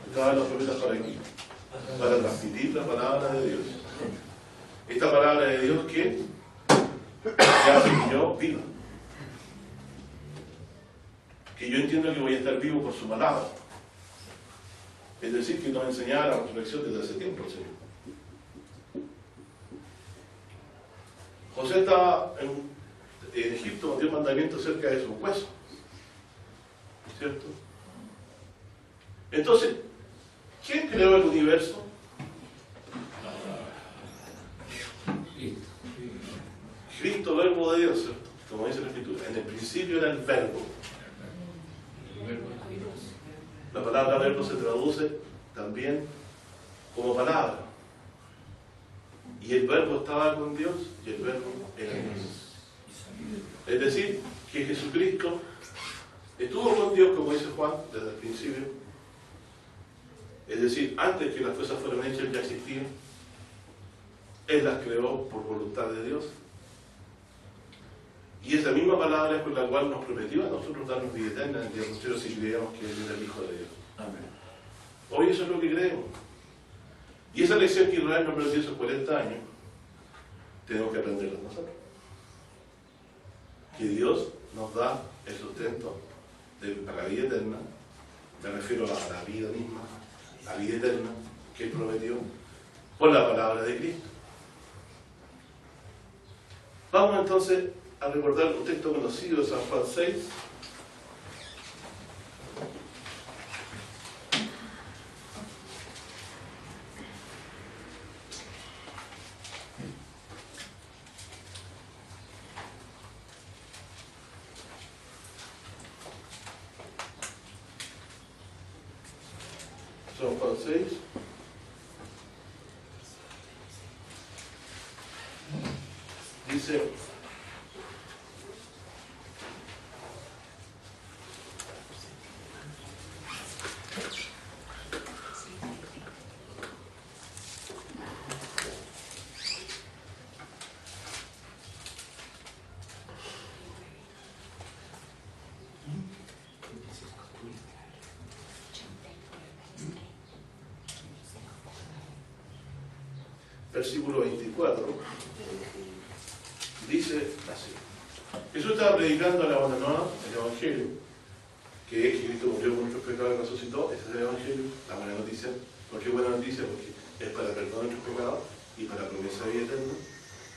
Estaban los profetas para aquí, para transmitir la palabra de Dios. Esta palabra de Dios que hace que yo viva. Que yo entiendo que voy a estar vivo por su palabra. Es decir, que nos enseñaba la resurrección desde hace tiempo el Señor. José estaba en Egipto, nos dio mandamiento acerca de sus huesos. ¿Cierto? Entonces, ¿quién creó el universo? Cristo, verbo de Dios, ¿cierto? Como dice la Escritura. En el principio era el verbo. La palabra verbo se traduce también como palabra. Y el verbo estaba con Dios y el verbo era Dios. Es decir, que Jesucristo estuvo con Dios, como dice Juan, desde el principio. Es decir, antes que las cosas fueran hechas ya existían. Él las creó por voluntad de Dios. Y esa misma palabra es con la cual nos prometió a nosotros darnos vida eterna en el día postero si creíamos que Él era el Hijo de Dios. Amén. Hoy eso es lo que creemos. Y esa lección que Israel nos aprendió esos 40 años, tenemos que aprenderla nosotros. Que Dios nos da el sustento para la vida eterna, me refiero a la vida misma, la vida eterna que Él prometió por la palabra de Cristo. Vamos entonces a recordar un texto conocido de San Juan 6. San Juan 6. Dice: versículo 24, dice así: Jesús estaba predicando a la buena nueva, el Evangelio, que es que Cristo murió por nuestros pecados y resucitó. Ese es el Evangelio, la buena noticia. ¿Por qué buena noticia? Porque es para perdón de nuestros pecados y para promesa de vida eterna.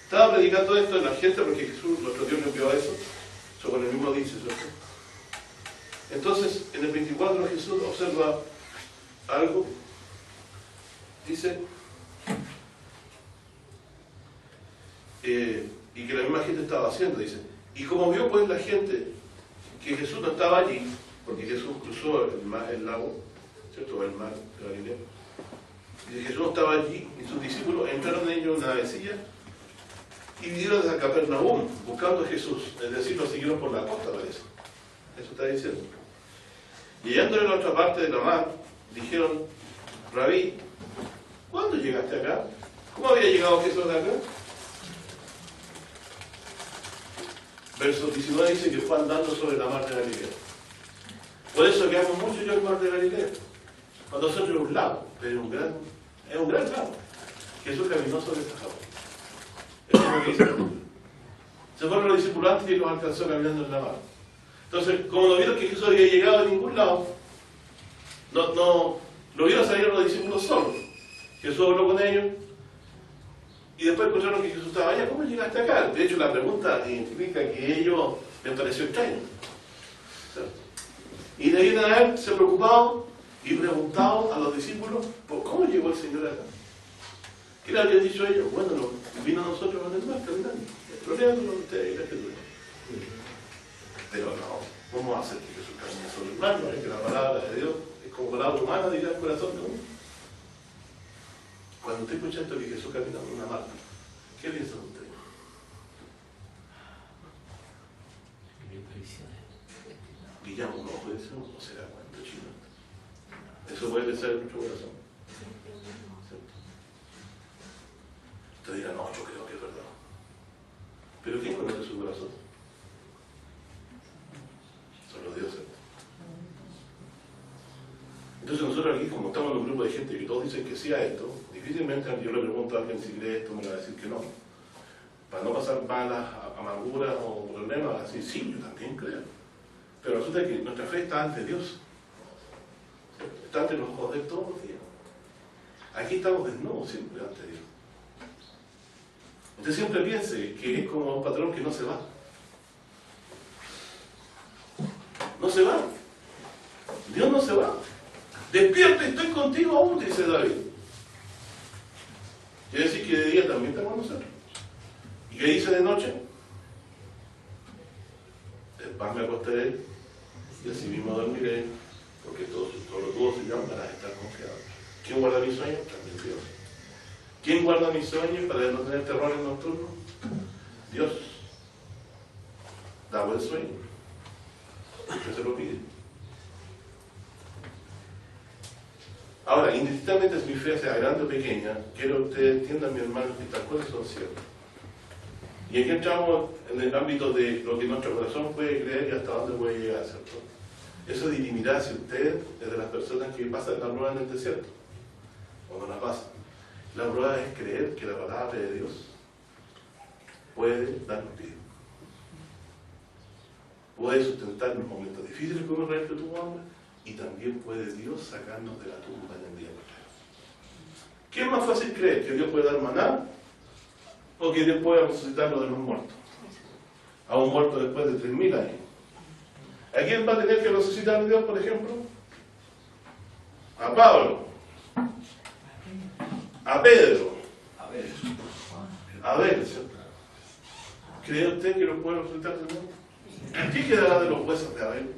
Estaba predicando esto a la gente porque Jesús, nuestro Dios, nos envió a eso. Eso con el mismo dice, ¿cierto? Entonces, en el 24 Jesús observa algo. Dice, y que la misma gente estaba haciendo, dice: y como vio pues la gente que Jesús no estaba allí, porque Jesús cruzó el lago, ¿cierto?, el mar de Galilea, y Jesús no estaba allí, y sus discípulos entraron en ellos en una navecilla y vinieron desde Capernaum buscando a Jesús, es decir, lo siguieron por la costa, parece. Eso está diciendo. Y hallándole en la otra parte de la mar, dijeron: Rabí, ¿cuándo llegaste acá? ¿Cómo había llegado Jesús de acá? Verso 19 dice que fue andando sobre la mar de Galilea. Por eso que amo mucho yo el mar de Galilea. Cuando nosotros es un lago, pero es un gran lago. Jesús caminó sobre esta agua. Eso es lo que dice la Biblia. Se fueron los discípulos antes y los alcanzó caminando en la mar. Entonces, como no vieron que Jesús había llegado a ningún lado, no lo vieron salir los discípulos solos. Jesús habló con ellos y después encontraron que Jesús estaba allá. ¿Cómo llegaste acá? De hecho, la pregunta implica que ellos les pareció extraño. ¿Cierto? Y de ahí en adelante se preocupaban y preguntaban a los discípulos: ¿por cómo llegó el Señor acá? ¿Qué le habían dicho ellos? Bueno, vino a nosotros en el mar caminando. Exploreando ustedes y la escritura. Pero no, ¿cómo hacer que Jesús camine sobre el mar? No es que la palabra de Dios es como palabra humana, dirá el corazón de uno. Cuando usted escucha esto que Jesús camina por una mar, ¿qué piensa usted? ¿Pillamos un ojo de eso? ¿O será cuento chino? Eso puede pensar en nuestro corazón. ¿Cierto? Usted dirá: no, yo creo que es verdad. ¿Pero quién conoce su corazón? Solo Dios, ¿cierto? Entonces nosotros aquí, como estamos en un grupo de gente que todos dicen que sí a esto, difícilmente yo le pregunto a alguien si cree esto, me va a decir que no. Para no pasar malas amarguras o problemas, va a decir: sí, yo también creo. Pero resulta que nuestra fe está ante Dios. Está ante los ojos de todos los días. Aquí estamos desnudos siempre ante Dios. Usted siempre piense que es como un patrón que no se va. No se va. Dios no se va. Despierta, estoy contigo aún, dice David. Quiere decir que de día también está con nosotros. ¿Y qué dice de noche? En paz me acostaré y así mismo dormiré, porque todos los tuvo Señor para estar confiados. ¿Quién guarda mis sueños? También Dios. ¿Quién guarda mis sueños para no tener terrores nocturnos? Dios. Da buen sueño. Usted se lo pide. Ahora, indistintamente si mi fe sea grande o pequeña, quiero que ustedes entiendan, mi hermano, que estas cosas son ciertas. Y aquí entramos en el ámbito de lo que nuestro corazón puede creer y hasta dónde puede llegar, ¿cierto? Eso dirimirá si usted es de las personas que pasan la prueba en el desierto, o no la pasan. La prueba es creer que la palabra de Dios puede darnos vida. Puede sustentar los momentos difíciles como Israel que tuvo hambre, y también puede Dios sacarnos de la tumba en el día postrero. ¿Qué es más fácil creer? ¿Que Dios puede dar maná o que Dios pueda resucitarlo de los muertos? a un muerto después de 3000 años. ¿A quién va a tener que resucitar Dios, por ejemplo? A Pablo, a Pedro, a ver, ¿cierto? ¿Cree usted que lo puede resucitar de nuevo? ¿Qué quedará de los huesos de Abel?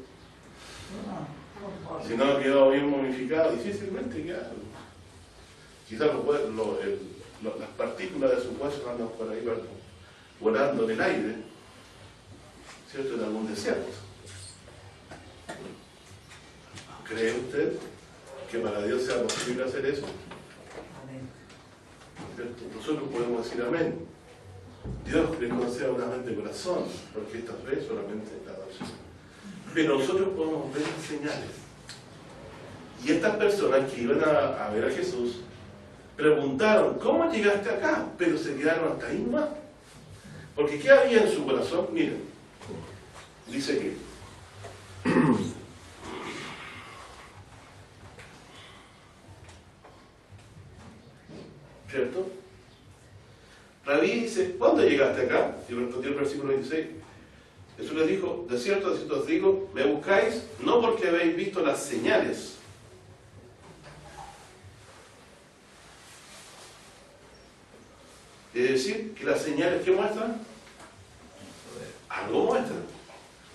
Si no quedó bien momificado, difícilmente queda. Quizás las partículas de sus huesos andan por ahí volando en el aire, ¿cierto? En algún desierto. ¿Cree usted que para Dios sea posible hacer eso? ¿Cierto? Nosotros podemos decir amén. Dios le conceda una mente de corazón, porque esta fe solamente es la oración. Pero nosotros podemos ver señales. Y estas personas que iban a ver a Jesús preguntaron, ¿cómo llegaste acá? Pero se quedaron hasta ahí nomás. Porque ¿qué había en su corazón? Miren, dice que ¿cierto? Rabí dice, ¿cuándo llegaste acá? Y respondió el versículo 26. Jesús les dijo, de cierto os digo, me buscáis no porque habéis visto las señales. Es decir, que las señales que muestran, algo muestran.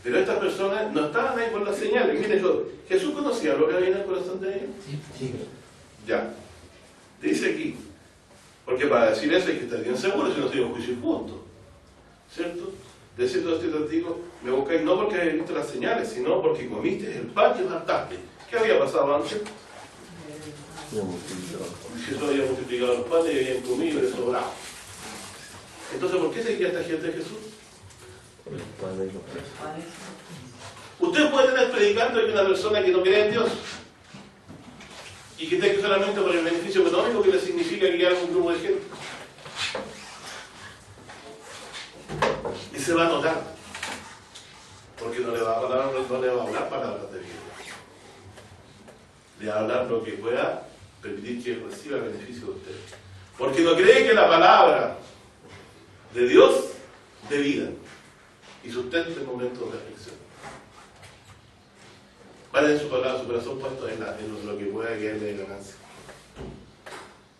Pero estas personas no estaban ahí por las señales. Miren, Jesús conocía lo que había en el corazón de ellos. Sí. Ya. Dice aquí, porque para decir eso hay que estar bien seguro, si no sería un juicio injusto. ¿Cierto? De cierto os digo, me buscáis no porque habéis visto las señales, sino porque comiste el pan y os hartaste. ¿Qué había pasado antes? Jesús había multiplicado los panes y habían comido y les sobraba. Entonces, ¿por qué seguía esta gente de Jesús? Usted puede tener predicando de una persona que no cree en Dios y que esté aquí solamente por el beneficio económico que le significa guiar a un grupo de gente. Y se va a notar, porque no le va a hablar palabras de vida. Le va a hablar lo que pueda permitir que reciba el beneficio de usted. Porque no cree que la palabra de Dios de vida y sustente el momento de reflexión. Vale en su palabra, su corazón puesto en lo que pueda guiarle de ganancia.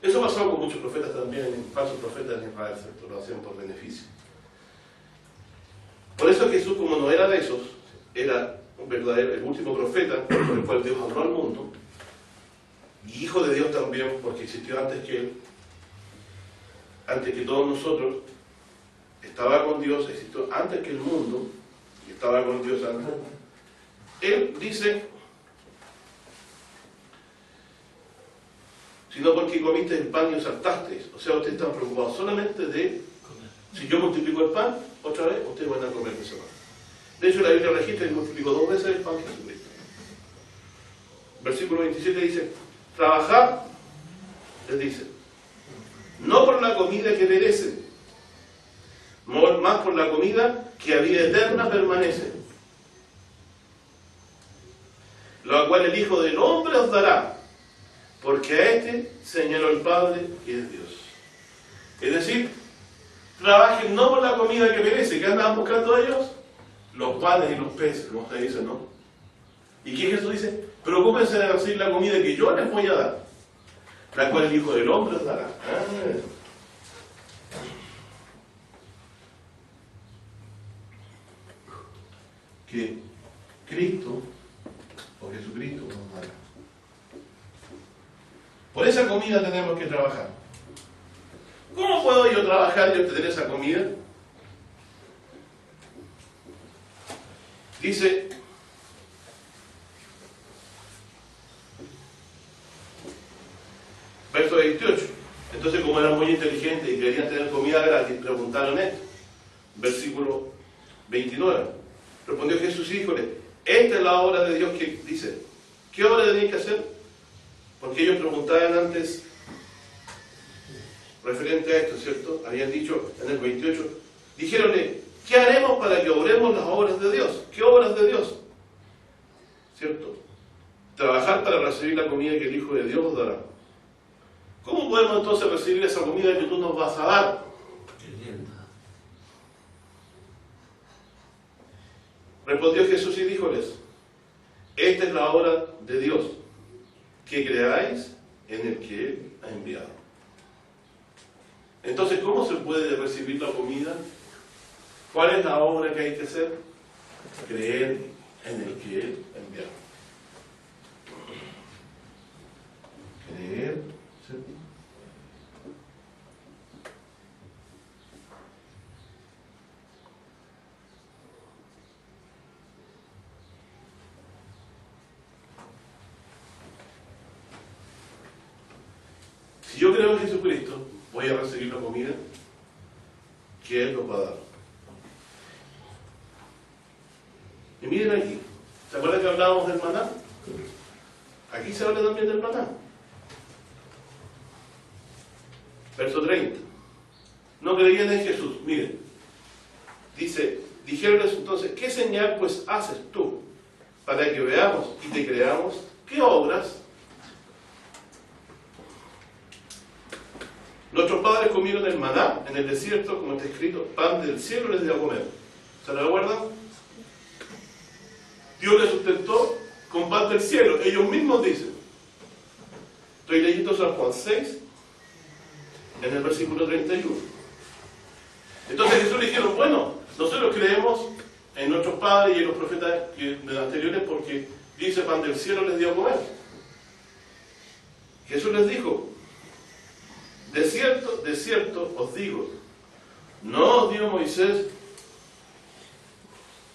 Eso pasó con muchos profetas también, falsos profetas en Israel, ¿cierto? Lo hacían por beneficio. Por eso Jesús, como no era de esos, era un verdadero, el último profeta por el cual Dios habló al mundo, y hijo de Dios también, porque existió antes que él, antes que todos nosotros, estaba con Dios, existió antes que el mundo, y estaba con Dios antes. Él dice, sino porque comiste el pan y os hartasteis. O sea, ustedes están preocupados solamente de, si yo multiplico el pan, otra vez, ustedes van a comer de ese pan. De hecho, la Biblia registra que multiplicó 2 veces el pan que Jesucristo. Versículo 27 dice, trabajad, les dice, no por la comida que perece, más por la comida que a vida eterna permanece, la cual el Hijo del Hombre os dará, porque a este señaló el Padre que es Dios. Es decir, trabajen no por la comida que perece, que andaban buscando ellos, los panes y los peces, como se dice, ¿no? ¿Y qué Jesús dice? Preocúpense de recibir la comida que yo les voy a dar, la cual el Hijo del Hombre os dará. Que Cristo o Jesucristo nos dará. Por esa comida tenemos que trabajar. ¿Cómo puedo yo trabajar y obtener esa comida? Dice, verso 28. Entonces, como eran muy inteligentes y querían tener comida gratis, preguntaron esto. Versículo 29. Respondió Jesús, híjole, esta es la obra de Dios que dice. ¿Qué obra tenéis que hacer? Porque ellos preguntaban antes, referente a esto, ¿cierto? Habían dicho en el 28, dijéronle, ¿qué haremos para que obremos las obras de Dios? ¿Qué obras de Dios? ¿Cierto? Trabajar para recibir la comida que el Hijo de Dios nos dará. ¿Cómo podemos entonces recibir esa comida que tú nos vas a dar? Respondió Jesús y díjoles: esta es la obra de Dios, que creáis en el que Él ha enviado. Entonces, ¿cómo se puede recibir la comida? ¿Cuál es la obra que hay que hacer? Creer en el que Él ha enviado. Creer, ¿sí? Si yo creo en Jesucristo, voy a recibir la comida que Él nos va a dar. Y miren aquí, ¿se acuerdan que hablábamos del maná? Aquí se habla también del maná. Verso 30. No creían en Jesús. Miren, dice, dijéronles entonces: ¿qué señal pues haces tú para que veamos y te creamos? ¿Qué obras? Nuestros padres comieron el maná en el desierto, como está escrito: pan del cielo les dio a comer. ¿Se lo recuerdan? Dios les sustentó con pan del cielo. Ellos mismos dicen. Estoy leyendo San Juan 6, en el versículo 31. Entonces Jesús le dijeron: bueno, nosotros creemos en nuestros padres y en los profetas anteriores porque dice: pan del cielo les dio a comer. Jesús les dijo: de cierto os digo, no os dio Moisés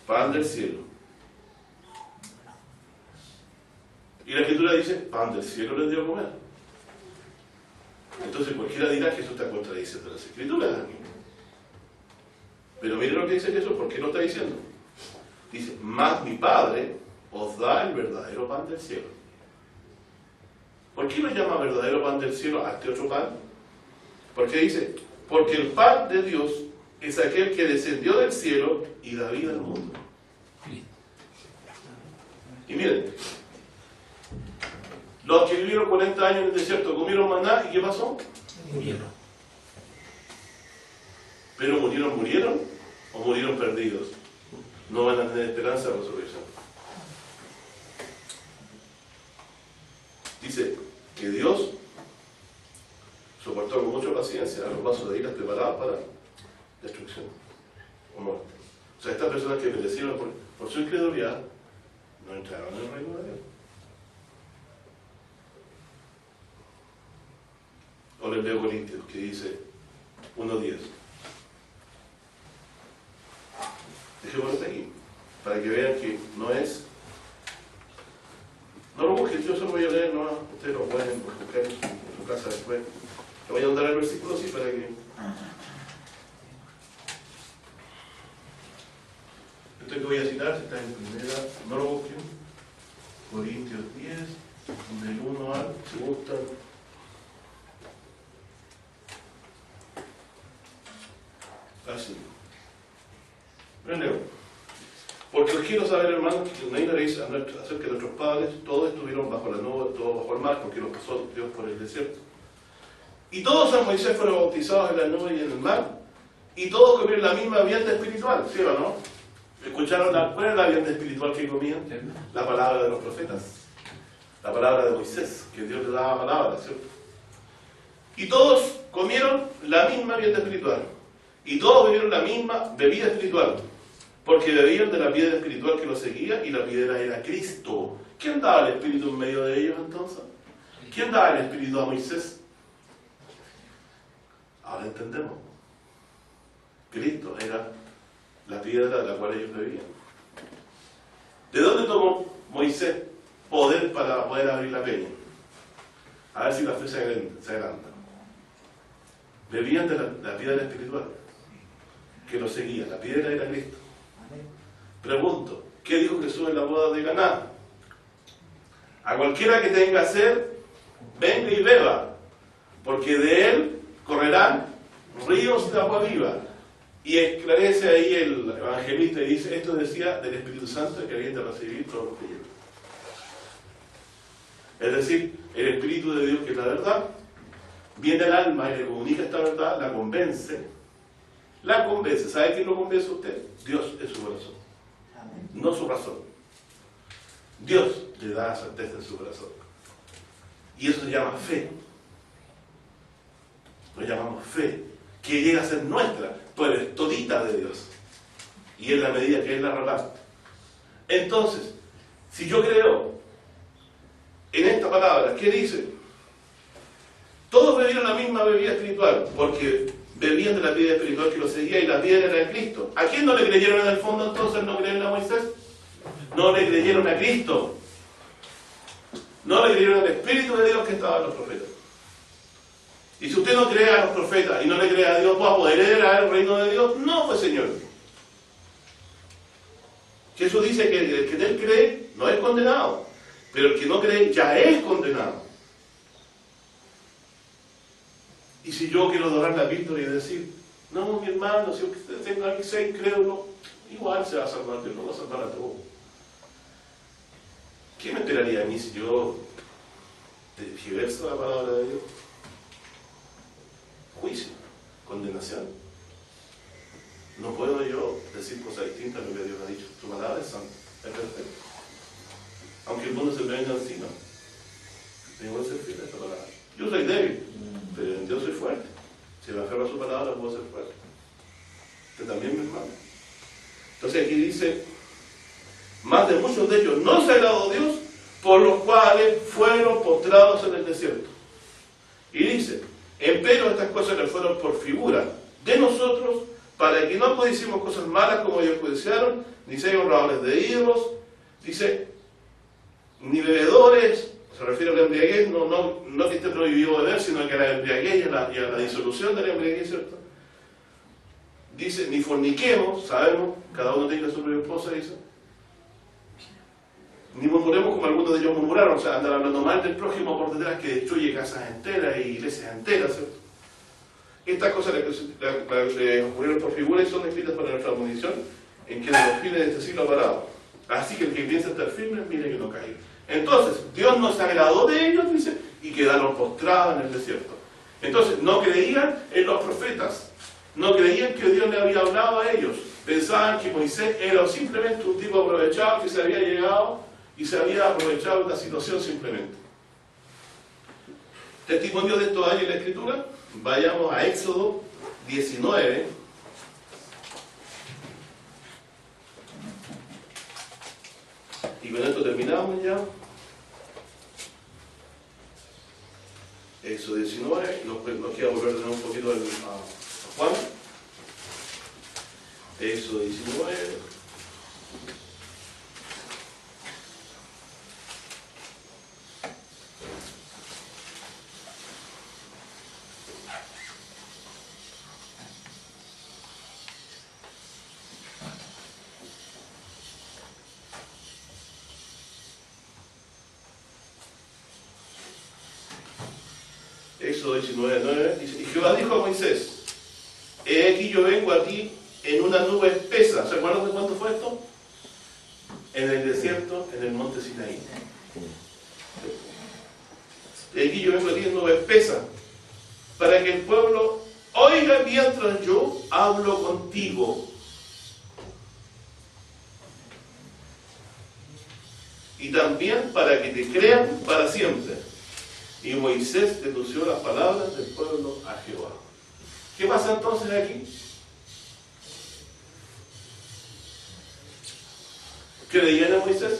pan del cielo. Y la Escritura dice: pan del cielo les dio a comer. Entonces cualquiera dirá que Jesús está contradiciendo las Escrituras aquí. Pero miren lo que dice Jesús, ¿por qué lo está diciendo? Dice: mas mi Padre os da el verdadero pan del cielo. ¿Por qué lo llama verdadero pan del cielo a este otro pan? Porque dice: porque el pan de Dios es aquel que descendió del cielo y da vida al mundo. Y miren, los que vivieron 40 años en el desierto comieron maná, ¿y qué pasó? Murieron. ¿Pero murieron o murieron perdidos? No van a tener esperanza de resurrección. Dice que Dios soportó con mucha paciencia a los vasos de ira preparados para destrucción o muerte. O sea, estas personas que perecieron por su incredulidad no entraron en el reino de Dios. O les leo Corintios, que dice 1:10. Dejémoslo hasta aquí, para que vean que no es... No lo busquen, yo solo voy a leer, no, ustedes lo pueden buscar en su casa después. Le voy a dar el versículo así para que... Esto que voy a citar está en primera, no lo busquen, Corintios 10, del 1 al, si gustan. Así. Leo. Porque os quiero saber, hermanos, que no ignoréis acerca de nuestros padres, todos estuvieron bajo la nube, todos bajo el mar, porque los pasó Dios por el desierto. Y todos a Moisés fueron bautizados en la nube y en el mar, y todos comieron la misma vianda espiritual, ¿sí o no? ¿Escucharon cuál era la vianda espiritual que comían? La palabra de los profetas, la palabra de Moisés, que Dios le daba palabra, ¿cierto? Y todos comieron la misma vianda espiritual. Y todos bebieron la misma bebida espiritual, porque bebían de la piedra espiritual que los seguía, y la piedra era Cristo. ¿Quién daba el Espíritu en medio de ellos entonces? ¿Quién daba el Espíritu a Moisés? Ahora entendemos. Cristo era la piedra de la cual ellos bebían. ¿De dónde tomó Moisés poder para poder abrir la peña? A ver si la fe se agranda. Bebían de la piedra espiritual que los seguía. La piedra era Cristo. Pregunto, ¿qué dijo Jesús en la boda de Caná? A cualquiera que tenga sed, venga y beba, porque de él correrán ríos de agua viva. Y esclarece ahí el evangelista y dice: esto decía del Espíritu Santo que habían de recibir todos los creyentes. Es decir, el Espíritu de Dios, que es la verdad, viene al alma y le comunica esta verdad, la convence. La convence. ¿Sabe quién lo convence a usted? Dios en su corazón. no su razón. Dios le da certeza en su corazón. Y eso se llama fe. Lo llamamos fe, que llega a ser nuestra, pues es todita de Dios. Y en la medida que Él la reparte. Entonces, si yo creo en esta palabra, ¿qué dice? Todos bebieron la misma bebida espiritual, porque bebían de la bebida espiritual que los seguía y la bebida era de Cristo. ¿A quién no le creyeron en el fondo entonces? ¿No creyeron a Moisés? No le creyeron a Cristo. No le creyeron al Espíritu de Dios que estaba en los profetas. Y si usted no cree a los profetas y no le cree a Dios, ¿va a poder heredar el reino de Dios? No, pues Señor. Jesús dice que el que en Él cree no es condenado, pero el que no cree ya es condenado. Y si yo quiero dorar la víctora y decir, no, mi hermano, si usted tengo aquí 6 crédulos, igual se va a salvar, Dios no va a salvar a todos. ¿Qué me esperaría a mí si yo tergiverso la palabra de Dios? Juicio, condenación. No puedo yo decir cosas distintas a lo que Dios ha dicho. Su palabra es santa, es perfecta. Aunque el mundo se me venga encima, tengo que ser fiel a esta palabra. Yo soy débil, pero en Dios soy fuerte. Si me aferro a su palabra, puedo ser fuerte. Usted también, mi hermano. Entonces aquí dice, más de muchos de ellos no se agradó Dios, por los cuales fueron postrados en el desierto. Y dice, empero estas cosas les fueron por figura de nosotros, para que no codiciemos cosas malas como ellos codiciaron, ni sean honradores de ídolos, dice, ni bebedores, se refiere a la embriaguez, no que esté prohibido beber, sino que a la embriaguez y a la disolución de la embriaguez, ¿cierto? Dice, ni forniquemos, sabemos, cada uno tiene su propia esposa, dice, ni murmuremos como algunos de ellos murmuraron, o sea, andar hablando mal del prójimo por detrás, que destruye casas enteras y iglesias enteras, ¿cierto? Estas cosas le ocurrieron por figura y son escritas para nuestra munición, en que de los fines de este siglo ha parado. Así que el que piensa estar firme, mire que no caiga. Entonces, Dios no se agradó de ellos, dice, y quedaron postrados en el desierto. Entonces, no creían en los profetas, no creían que Dios le había hablado a ellos. Pensaban que Moisés era simplemente un tipo aprovechado que se había llegado y se había aprovechado de una situación simplemente. Testimonio de esto hay en la Escritura. Vayamos a Éxodo 19. Y con esto terminamos ya. Éxodo 19. Nos queda volver de nuevo un poquito a Juan. Éxodo 19. Éxodo 19:9 dice, y Jehová dijo a Moisés, he aquí yo vengo a ti en una nube espesa. ¿Se acuerdan de cuánto fue esto? En el desierto, en el monte Sinaí. He aquí yo vengo a ti en nube espesa, para que el pueblo oiga mientras yo hablo contigo. Y también para que te crean para siempre. Y Moisés denunció las palabras del pueblo a Jehová. ¿Qué pasa entonces aquí? ¿Creían a Moisés?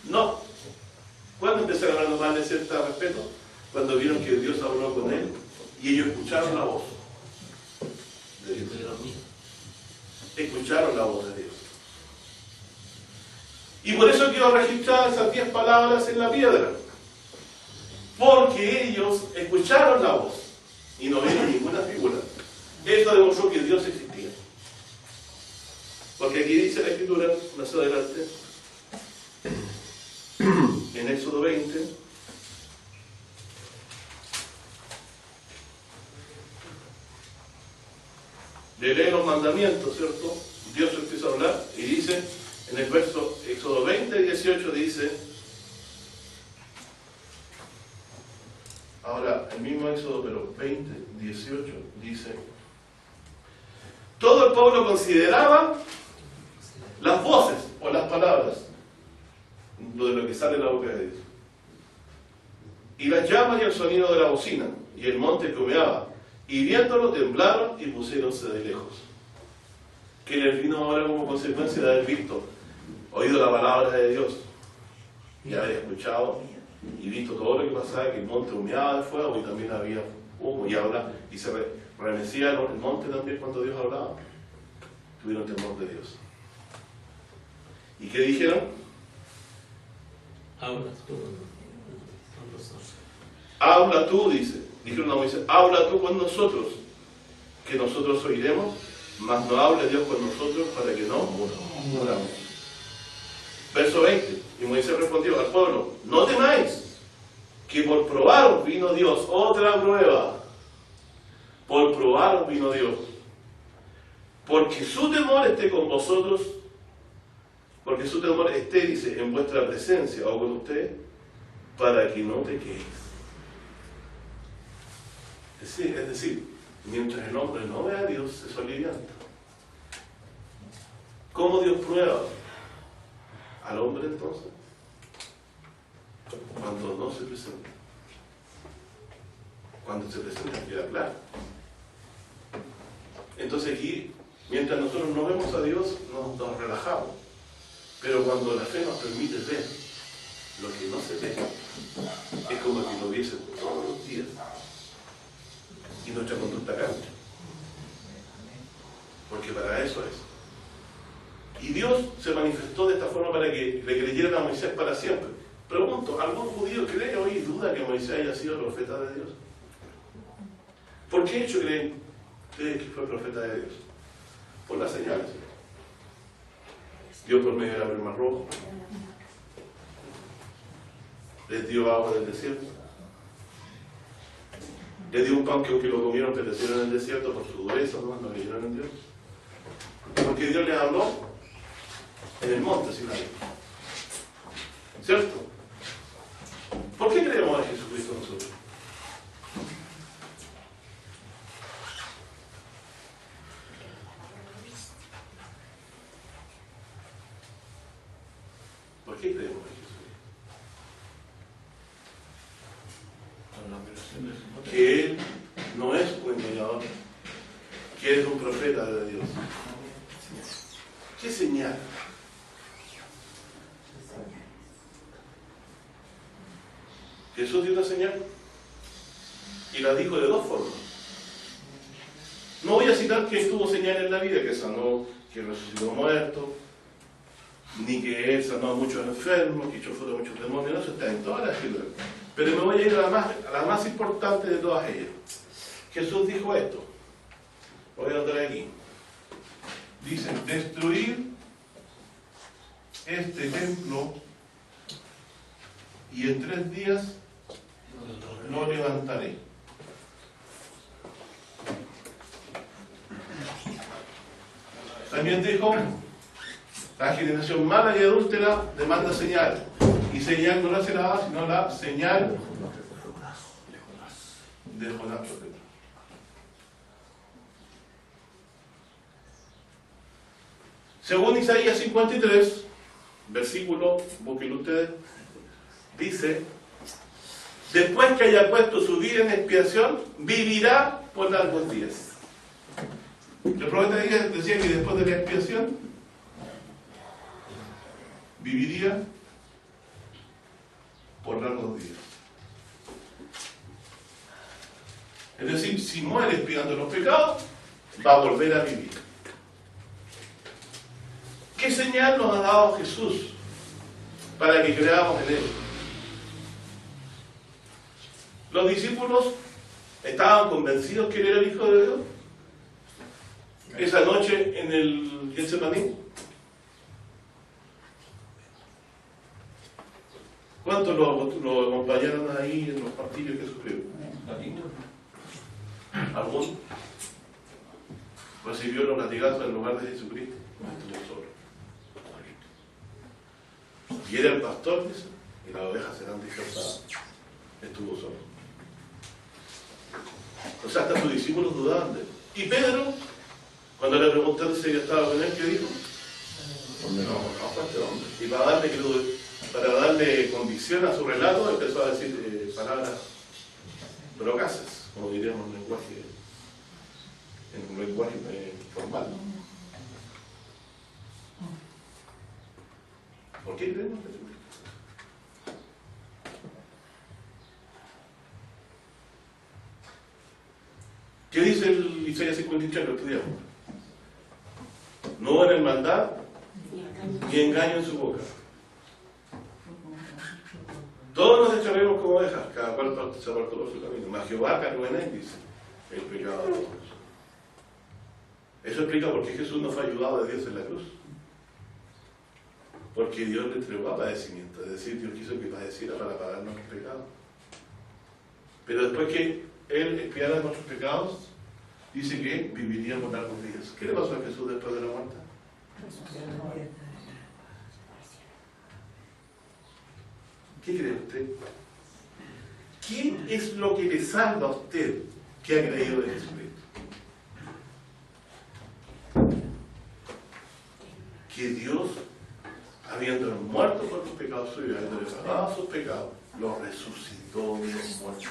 No. ¿Cuándo empezaron a hablar mal de cierto respeto? Cuando vieron que Dios habló con él y ellos escucharon la voz de Dios. Escucharon la voz de Dios. Y por eso quiero registrar esas 10 palabras en la piedra. Porque ellos escucharon la voz y no vieron ninguna figura. Esto demostró que Dios existía. Porque aquí dice la Escritura, más adelante, en Éxodo 20, le lee los mandamientos, ¿cierto? Dios empieza a hablar y dice, en el verso Éxodo 20, 18 dice, ahora, el mismo Éxodo, pero 20, 18, dice, todo el pueblo consideraba las voces o las palabras, de lo que sale de la boca de Dios. Y las llamas y el sonido de la bocina, y el monte que humeaba, y viéndolo temblaron y pusiéronse de lejos. ¿Qué les vino ahora como consecuencia de haber visto, oído la palabra de Dios, y haber escuchado y visto todo lo que pasaba, que el monte humeaba de fuego y también había humo, y se remecía el monte también cuando Dios hablaba? Tuvieron temor de Dios. ¿Y qué dijeron? Habla tú, dice. Dijeron a Moisés, habla tú con nosotros, que nosotros oiremos, mas no hable Dios con nosotros para que no muramos. Verso 20. Y Moisés respondió al pueblo, no temáis, que por probaros vino Dios. Otra prueba. Por probaros vino Dios. Porque su temor esté con vosotros, porque su temor esté, dice, en vuestra presencia o con ustedes, para que no te quejes. Es decir, mientras el hombre no vea a Dios, se solivianta. ¿Cómo Dios prueba al hombre entonces? Cuando no se presenta. Cuando se presenta queda claro. Entonces aquí, mientras nosotros no vemos a Dios, nos relajamos. Pero cuando la fe nos permite ver lo que no se ve, es como que lo viese todos los días. Y nuestra conducta cambia. Porque para eso es. Y Dios se manifestó de esta forma para que le creyeran a Moisés para siempre. Pregunto, ¿algún judío cree hoy duda que Moisés haya sido profeta de Dios? ¿Por qué hecho creen ustedes que fue profeta de Dios? Por las señales. Dios por medio del abre el mar rojo. Les dio agua del desierto. Les dio un pan que aunque lo comieron perecieron en el desierto por su dureza, no creyeron en Dios. Porque Dios les habló en el monte Sinaí. ¿Cierto? ¿Por qué creemos en Jesucristo nosotros? ¿Por qué creemos en Jesucristo? Que Él no es un engañador, que Él es un profeta de Dios. ¿Qué señal? Jesús dio una señal y la dijo de dos formas. No voy a citar que Él tuvo señal en la vida, que sanó, que resucitó muertos, ni que Él sanó a muchos enfermos, que echó fuera a muchos demonios, no, eso está en todas las escrituras. Pero me voy a ir a la más importante de todas ellas. Jesús dijo esto. Lo voy a anotar aquí. Dice, destruir este templo y en 3 días lo levantaré. También dijo, la generación mala y adúltera demanda señal. Y señal no la será, sino la señal de Jonás profeta. Según Isaías 53, versículo, búsquenlo ustedes, dice, después que haya puesto su vida en expiación, vivirá por largos días. El profeta decía que después de la expiación, viviría por largos días. Es decir, si muere expiando los pecados, va a volver a vivir. ¿Qué señal nos ha dado Jesús para que creamos en Él? Los discípulos estaban convencidos que Él era el Hijo de Dios. Esa noche en el Getsemaní, ¿cuántos lo acompañaron ahí en los martirios que sufrió? ¿Alguno? Recibió los latigazos en lugar de Jesucristo. Estuvo solo. Y era el pastor, dice, y las ovejas serán dispersadas. Estuvo solo. O sea, hasta sus discípulos dudaban de él. Y Pedro, cuando le preguntaron si ella estaba con él, ¿qué dijo? Y para darle condición a su relato, empezó a decir palabras brocaces, como diríamos en un lenguaje formal. ¿Por qué creemos que Jesucristo? ¿Qué dice el Isaías 53? Lo estudiamos. No hubo en maldad ni engaño en su boca. Todos nos descarremos como ovejas, cada cual se apartó por su camino. Mas Jehová cargó en él, dice, el pecado de todos. Eso explica por qué Jesús no fue ayudado de Dios en la cruz. Porque Dios le entregó a padecimiento, es decir, Dios quiso que padeciera para pagar nuestros pecados. Pero después que Él expiara nuestros pecados, dice que viviríamos largos días. ¿Qué le pasó a Jesús después de la muerte? ¿Qué cree usted? ¿Qué es lo que le salva a usted que ha creído en Jesucristo? Que Dios, habiendo muerto por los pecados suyos, habiendo pagado sus pecados, los resucitó de los muertos.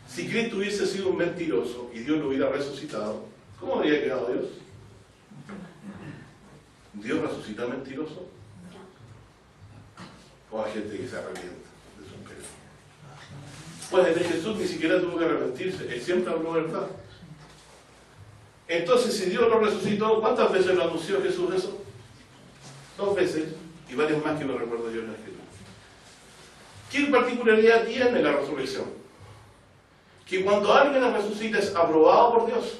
Si Cristo hubiese sido un mentiroso y Dios lo hubiera resucitado, ¿cómo habría quedado Dios? ¿Dios resucita mentiroso? ¿O hay gente que se arrepiente de sus pecados? Pues desde Jesús ni siquiera tuvo que arrepentirse, Él siempre habló verdad. Entonces, si Dios lo resucitó, ¿cuántas veces lo anunció Jesús eso? 2 veces, y varias más que no recuerdo yo en el Evangelio. ¿Qué particularidad tiene la resurrección? Que cuando alguien resucita es aprobado por Dios.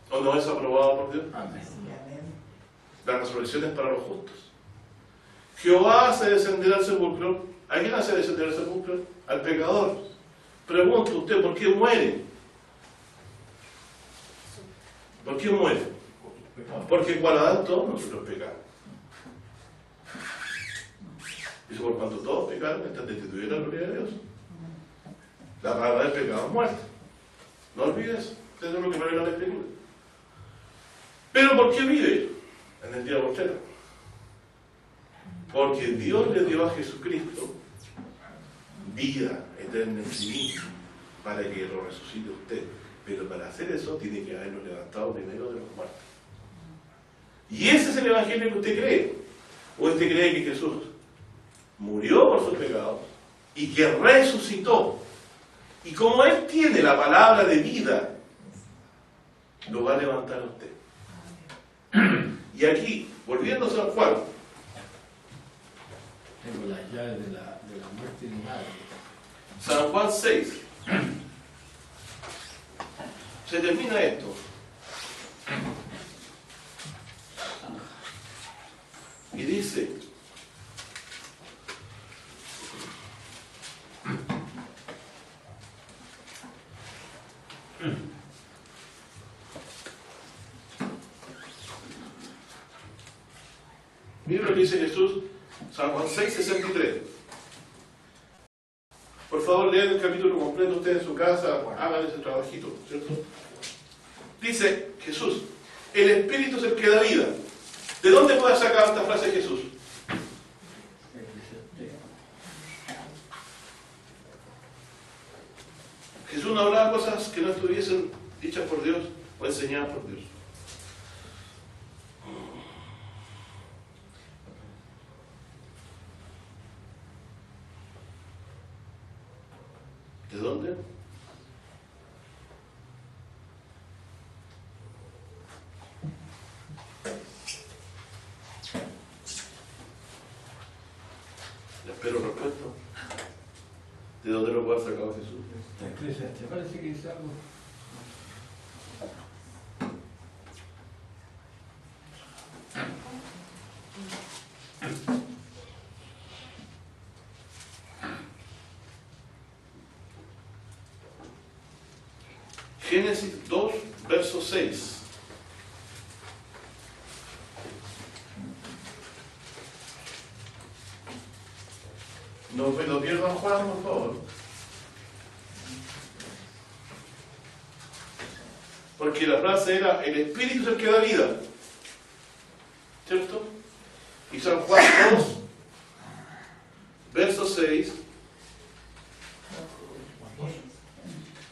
¿O no es aprobado por Dios? Amén. La resurrección es para los justos. Jehová hace descender al sepulcro. ¿A quién hace descender al sepulcro? Al pecador. Pregunta usted, ¿por qué muere? ¿Por qué muere? Porque cuando Adán todos nosotros pecamos. Dice, por cuanto todos pecaron, están destituidos de la gloria de Dios. La palabra del pecado es muerte. No olvides, eso es lo que revela la Escritura. Pero ¿por qué vive en el día postrero? Porque Dios le dio a Jesucristo vida eterna en sí mismo, para que lo resucite usted. Pero para hacer eso tiene que haberlo levantado primero de los muertos. Y ese es el evangelio que usted cree. ¿O usted cree que Jesús murió por sus pecados y que resucitó? Y como Él tiene la palabra de vida, lo va a levantar a usted. Y aquí, volviendo a San Juan. Tengo las llaves de la muerte y del mal. San Juan 6. Se termina esto. Y dice, miren lo que dice Jesús, San Juan 6, 63. Por favor, lean el capítulo completo ustedes en su casa, hagan ese trabajito, ¿cierto? Dice Jesús, el Espíritu es el que da vida. ¿De dónde puede sacar esta frase Jesús? Jesús no hablaba cosas que no estuviesen dichas por Dios o enseñadas por Dios. ¿De dónde? Espero respuesta. ¿De dónde lo puede sacar Jesús? ¿Te parece que dice algo? Génesis 2, verso 6. No me lo pierdan, Juan, por favor. Porque la frase era, el Espíritu es el que da vida. ¿Cierto? Y San Juan 2, verso 6.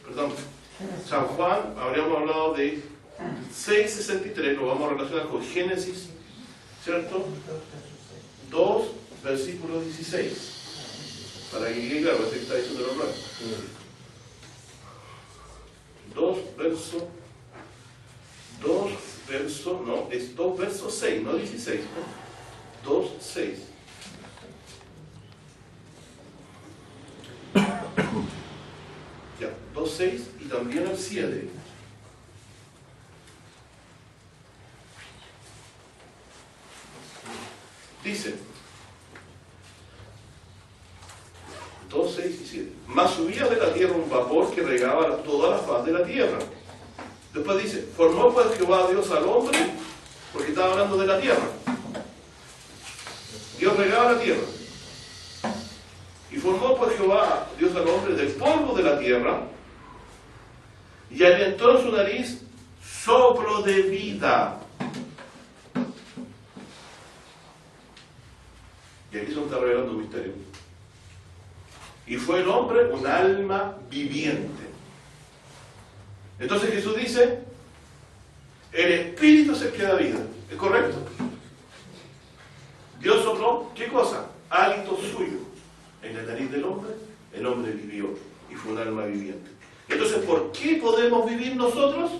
Perdón. San Juan, habríamos hablado de 6:63, lo vamos a relacionar con Génesis, ¿cierto? 2, versículo 16. Para que quede claro, parece que está diciendo lo claro. 2 verso 6, no 16, ¿no? 2, 6. Ya, 2, 6 y también el 7. Dice 2, 6 y 7. Mas subía de la tierra un vapor que regaba toda la faz de la tierra. Después dice, formó pues Jehová Dios al hombre, porque estaba hablando de la tierra. Dios regaba la tierra. Y formó pues Jehová Dios al hombre del polvo de la tierra, y alentó en su nariz soplo de vida. Y aquí se nos está revelando un misterio. Y fue el hombre un alma viviente. Entonces Jesús dice, el Espíritu es el que da vida. ¿Es correcto? Dios sopló, ¿qué cosa? Hálito suyo. En la nariz del hombre, el hombre vivió y fue un alma viviente. Entonces, ¿por qué podemos vivir nosotros?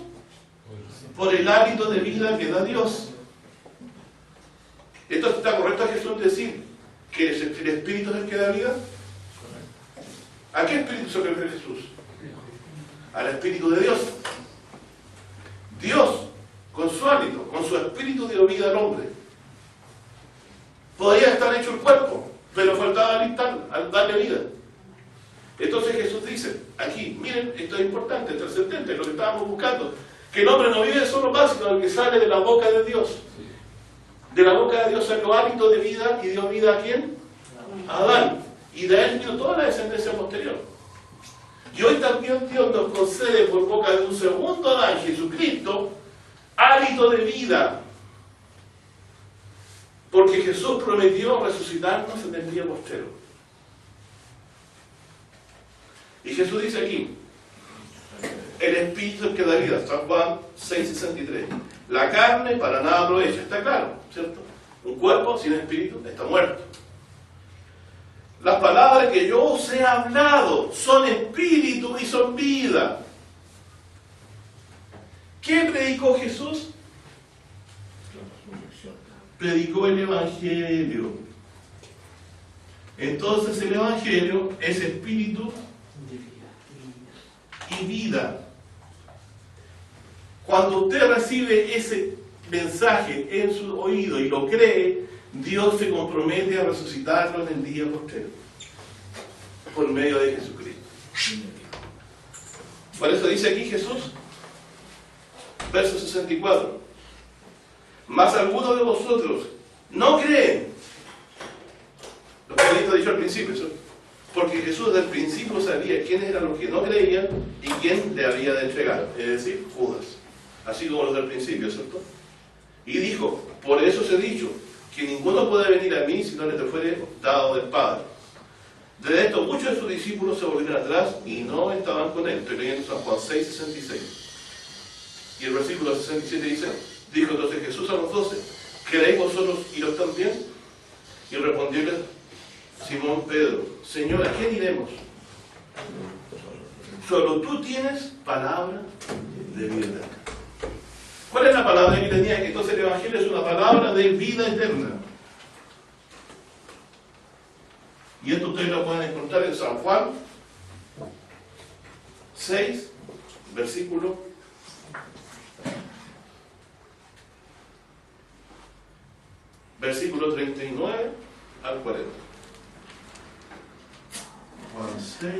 Por el hálito de vida que da Dios. Entonces, ¿está correcto a Jesús decir que el Espíritu es el que da vida? ¿A qué Espíritu se refiere Jesús? Al Espíritu de Dios. Dios, con su hálito, con su Espíritu dio vida al hombre. Podía estar hecho el cuerpo, pero faltaba al darle vida. Entonces Jesús dice, aquí, miren, esto es importante, trascendente, lo que estábamos buscando, que el hombre no vive solo más, sino el que sale de la boca de Dios. De la boca de Dios salió hálito de vida y dio vida ¿a quién? A Adán. Y de él vino toda la descendencia posterior. Y hoy también Dios nos concede por boca de un segundo Adán, Jesucristo, hálito de vida. Porque Jesús prometió resucitarnos en el día postrero. Y Jesús dice aquí, el Espíritu es el que da vida, San Juan 6:63. La carne para nada aprovecha, está claro, ¿cierto? Un cuerpo sin espíritu está muerto. Las palabras que yo os he hablado son espíritu y son vida. ¿Qué predicó Jesús? Predicó el Evangelio. Entonces el Evangelio es espíritu y vida. Cuando usted recibe ese mensaje en su oído y lo cree, Dios se compromete a resucitarlo en el día postrero por medio de Jesucristo. Por eso dice aquí Jesús, verso 64, mas algunos de vosotros no creen. Lo que he dicho al principio, ¿sí? Porque Jesús desde el principio sabía quiénes eran los que no creían y quién le había de entregar, es decir, Judas, así como los del principio, ¿cierto? Y dijo, por eso os he dicho que ninguno puede venir a mí si no le fuere dado del Padre. De esto muchos de sus discípulos se volvieron atrás y no estaban con él. Estoy leyendo San Juan 6:66. Y el versículo 67 dice, dijo entonces Jesús a los 12, ¿creéis vosotros iros también? Y respondióle Simón Pedro, Señor, ¿a quién iremos? Solo tú tienes palabra de vida eterna. ¿Cuál es la palabra que tenía? Que entonces el Evangelio es una palabra de vida eterna. Y esto ustedes lo pueden encontrar en San Juan 6, versículo 39 al 40. Juan 6,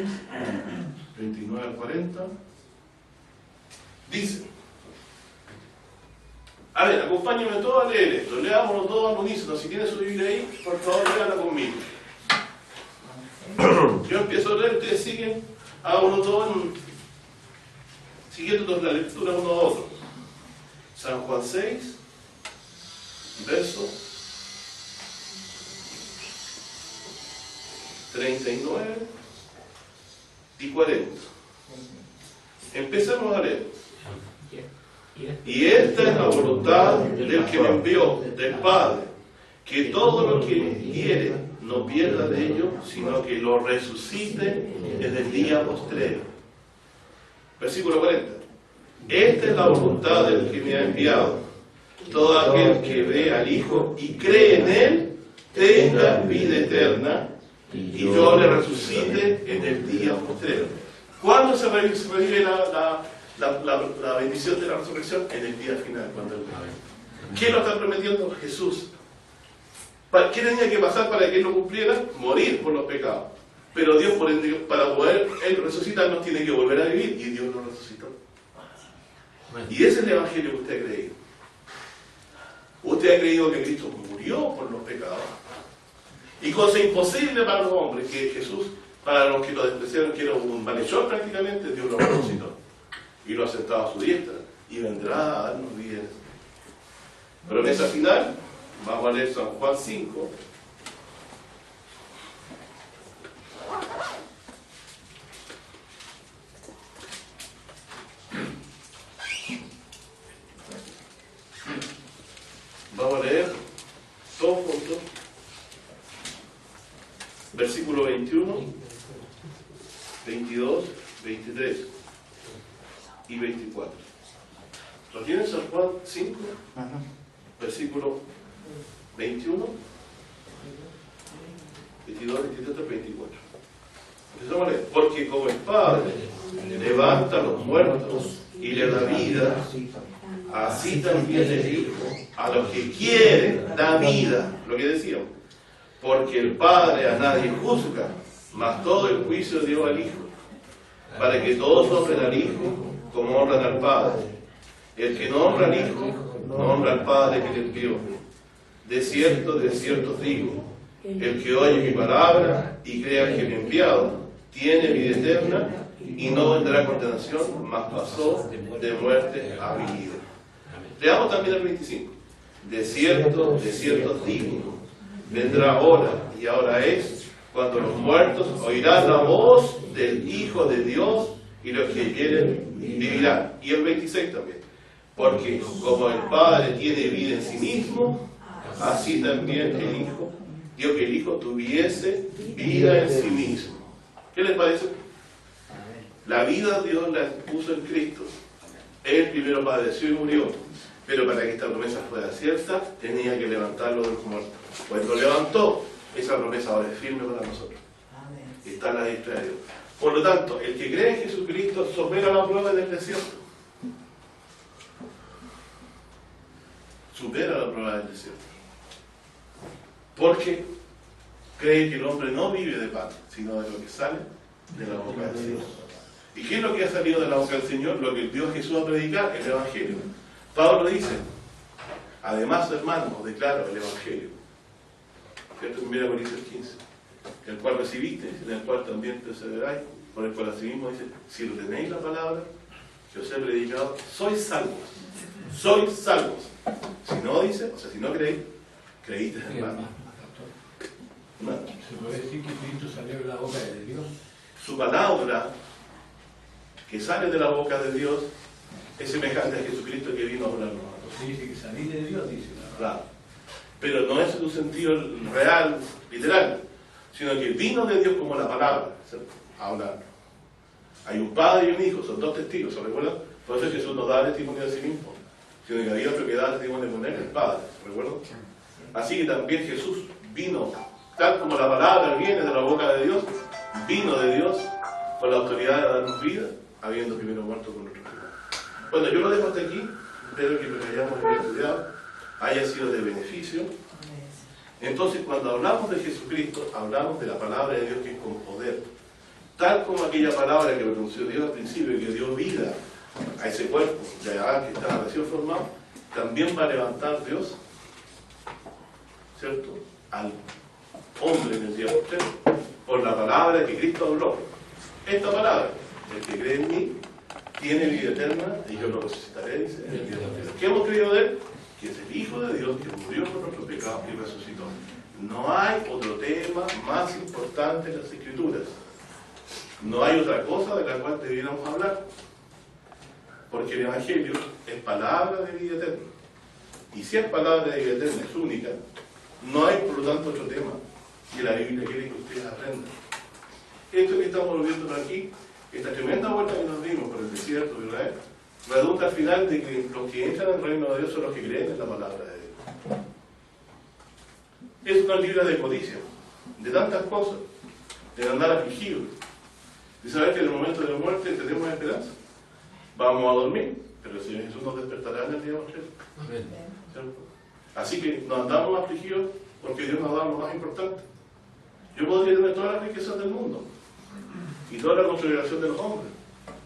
39 al 40. Dice, a ver, acompáñenme todos a leer esto, leámoslo todos al unísono. Si tiene su Biblia ahí, por favor, léala conmigo. Yo empiezo a leer, ustedes siguen, hagámoslo todo en Siguiendo la lectura uno a otro. San Juan 6, verso 39 y 40. Empezamos a leer. Y esta es la voluntad del que me envió, del Padre, que todo lo que quiere no pierda de ello, sino que lo resucite en el día postrero. Versículo 40. Esta es la voluntad del que me ha enviado. Todo aquel que ve al Hijo y cree en Él, tenga vida eterna, y yo le resucite en el día postrero. ¿Cuándo se revive la bendición de la resurrección? En el día final, cuando Él venga. ¿Quién lo está prometiendo? Jesús. ¿Qué tenía que pasar para que Él lo cumpliera? Morir por los pecados. Pero Dios, para poder Él resucitarnos, tiene que volver a vivir, y Dios lo resucitó. Y ese es el evangelio que usted ha creído. Usted ha creído que Cristo murió por los pecados. Y cosa imposible para los hombres, que Jesús, para los que lo despreciaron, que era un malhechor prácticamente, Dios lo resucitó. Y lo ha sentado a su diestra. Y vendrá a darnos vida. Promesa final, vamos a leer San Juan 5. Vamos a leer todos juntos. Versículo 21, 22, 23 y 24. ¿Lo tienen San Juan 5? Versículo 21, 22, 23, 24. Empezamos a leer. Porque como el Padre levanta a los muertos y le da vida, así también el Hijo a los que quieren da vida. Lo que decíamos. Porque el Padre a nadie juzga, mas todo el juicio dio al Hijo, para que todos honren al Hijo como honran al Padre. El que no honra al Hijo, no honra al Padre que le envió. De cierto os digo, el que oye mi palabra y crea que me he enviado, tiene vida eterna y no vendrá a condenación, mas pasó de muerte a vida. Leamos también el 25. De cierto os digo, vendrá hora, y ahora es, cuando los muertos oirán la voz del Hijo de Dios, y los que quieren vivirán. Y el 26 también. Porque como el Padre tiene vida en sí mismo, así también el Hijo, dio que el Hijo tuviese vida en sí mismo. ¿Qué les parece? La vida Dios la puso en Cristo. Él primero padeció y murió. Pero para que esta promesa fuera cierta, tenía que levantarlo de los muertos. Cuando lo levantó, esa promesa ahora es firme para nosotros. Está a la diestra de Dios. Por lo tanto, el que cree en Jesucristo supera la prueba del desierto. Supera la prueba del desierto. Porque cree que el hombre no vive de pan, sino de lo que sale de la boca del Señor. ¿Y qué es lo que ha salido de la boca del Señor? Lo que Dios Jesús a predicar, el Evangelio. Pablo dice, además, hermanos, os declaro el Evangelio. ¿Cierto? 1 Corintios 15. El cual recibiste, en el cual también perseveráis, por el cual asimismo dice, si retenéis la palabra que os he predicado, sois salvos. Sois salvos. Si no dice, o sea, si no creéis, creíste en vano. ¿Se puede decir que Cristo salió de la boca de Dios? Su palabra, que sale de la boca de Dios, es semejante a Jesucristo que vino a hablarnos a nosotros. Dice que salí de Dios, dice. Claro. Pero no es en un sentido real, literal, sino que vino de Dios como la palabra, ¿cierto? A hablar. Hay un padre y un hijo, son dos testigos, ¿se recuerdan? Por eso Jesús nos da testimonio de sí mismo, sino que había otro que da testimonio con él, el Padre, ¿se recuerdan? Así que también Jesús vino, tal como la palabra viene de la boca de Dios, vino de Dios con la autoridad de darnos vida, habiendo primero muerto con nuestro pecado. Bueno, yo lo dejo hasta aquí, espero que lo que hayamos estudiado haya sido de beneficio. Entonces, cuando hablamos de Jesucristo, hablamos de la palabra de Dios que es con poder. Tal como aquella palabra que pronunció Dios al principio y que dio vida a ese cuerpo de Adán que estaba recién formado, también va a levantar Dios, ¿cierto?, al hombre en el día posterior, por la palabra que Cristo habló. Esta palabra, el que cree en mí, tiene vida eterna y yo lo resucitaré, dice el día tercero. ¿Qué hemos creído de él? Que es el Hijo de Dios que murió por nuestros pecados y resucitó. No hay otro tema más importante en las Escrituras. No hay otra cosa de la cual debiéramos hablar. Porque el Evangelio es palabra de vida eterna. Y si es palabra de vida eterna, es única, no hay por lo tanto otro tema que la Biblia quiere que ustedes aprendan. Esto que estamos viendo aquí, esta tremenda vuelta que nos dimos por el desierto de Israel, redunda al final de que los que entran al reino de Dios son los que creen en la palabra de Dios. Es una libra de codicia, de tantas cosas, de andar afligidos, de saber que en el momento de la muerte tenemos esperanza. Vamos a dormir, pero el Señor Jesús nos despertará en el día postrero. Así que no andamos afligidos porque Dios nos da lo más importante. Yo podría tener todas las riquezas del mundo y toda la consideración de los hombres,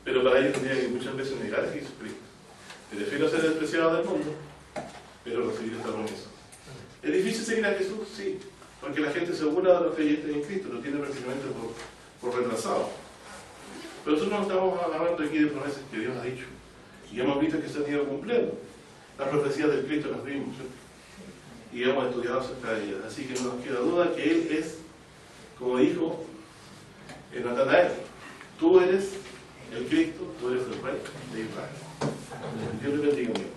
pero para ello tendría que muchas veces negar a Jesucristo. Prefiero ser despreciado del mundo, pero recibir esta promesa. ¿Es difícil seguir a Jesús? Sí, porque la gente se burla de los creyentes en Cristo, lo tiene prácticamente por retrasado. Pero nosotros no estamos hablando aquí de promesas que Dios ha dicho, y hemos visto que se han ido cumpliendo. Las profecías del Cristo las vimos, ¿sí? Y hemos estudiado acerca de ellas, así que no nos queda duda que Él es, como dijo Natanael, tú eres el Cristo, tú eres el Rey de Israel. Dios le bendiga.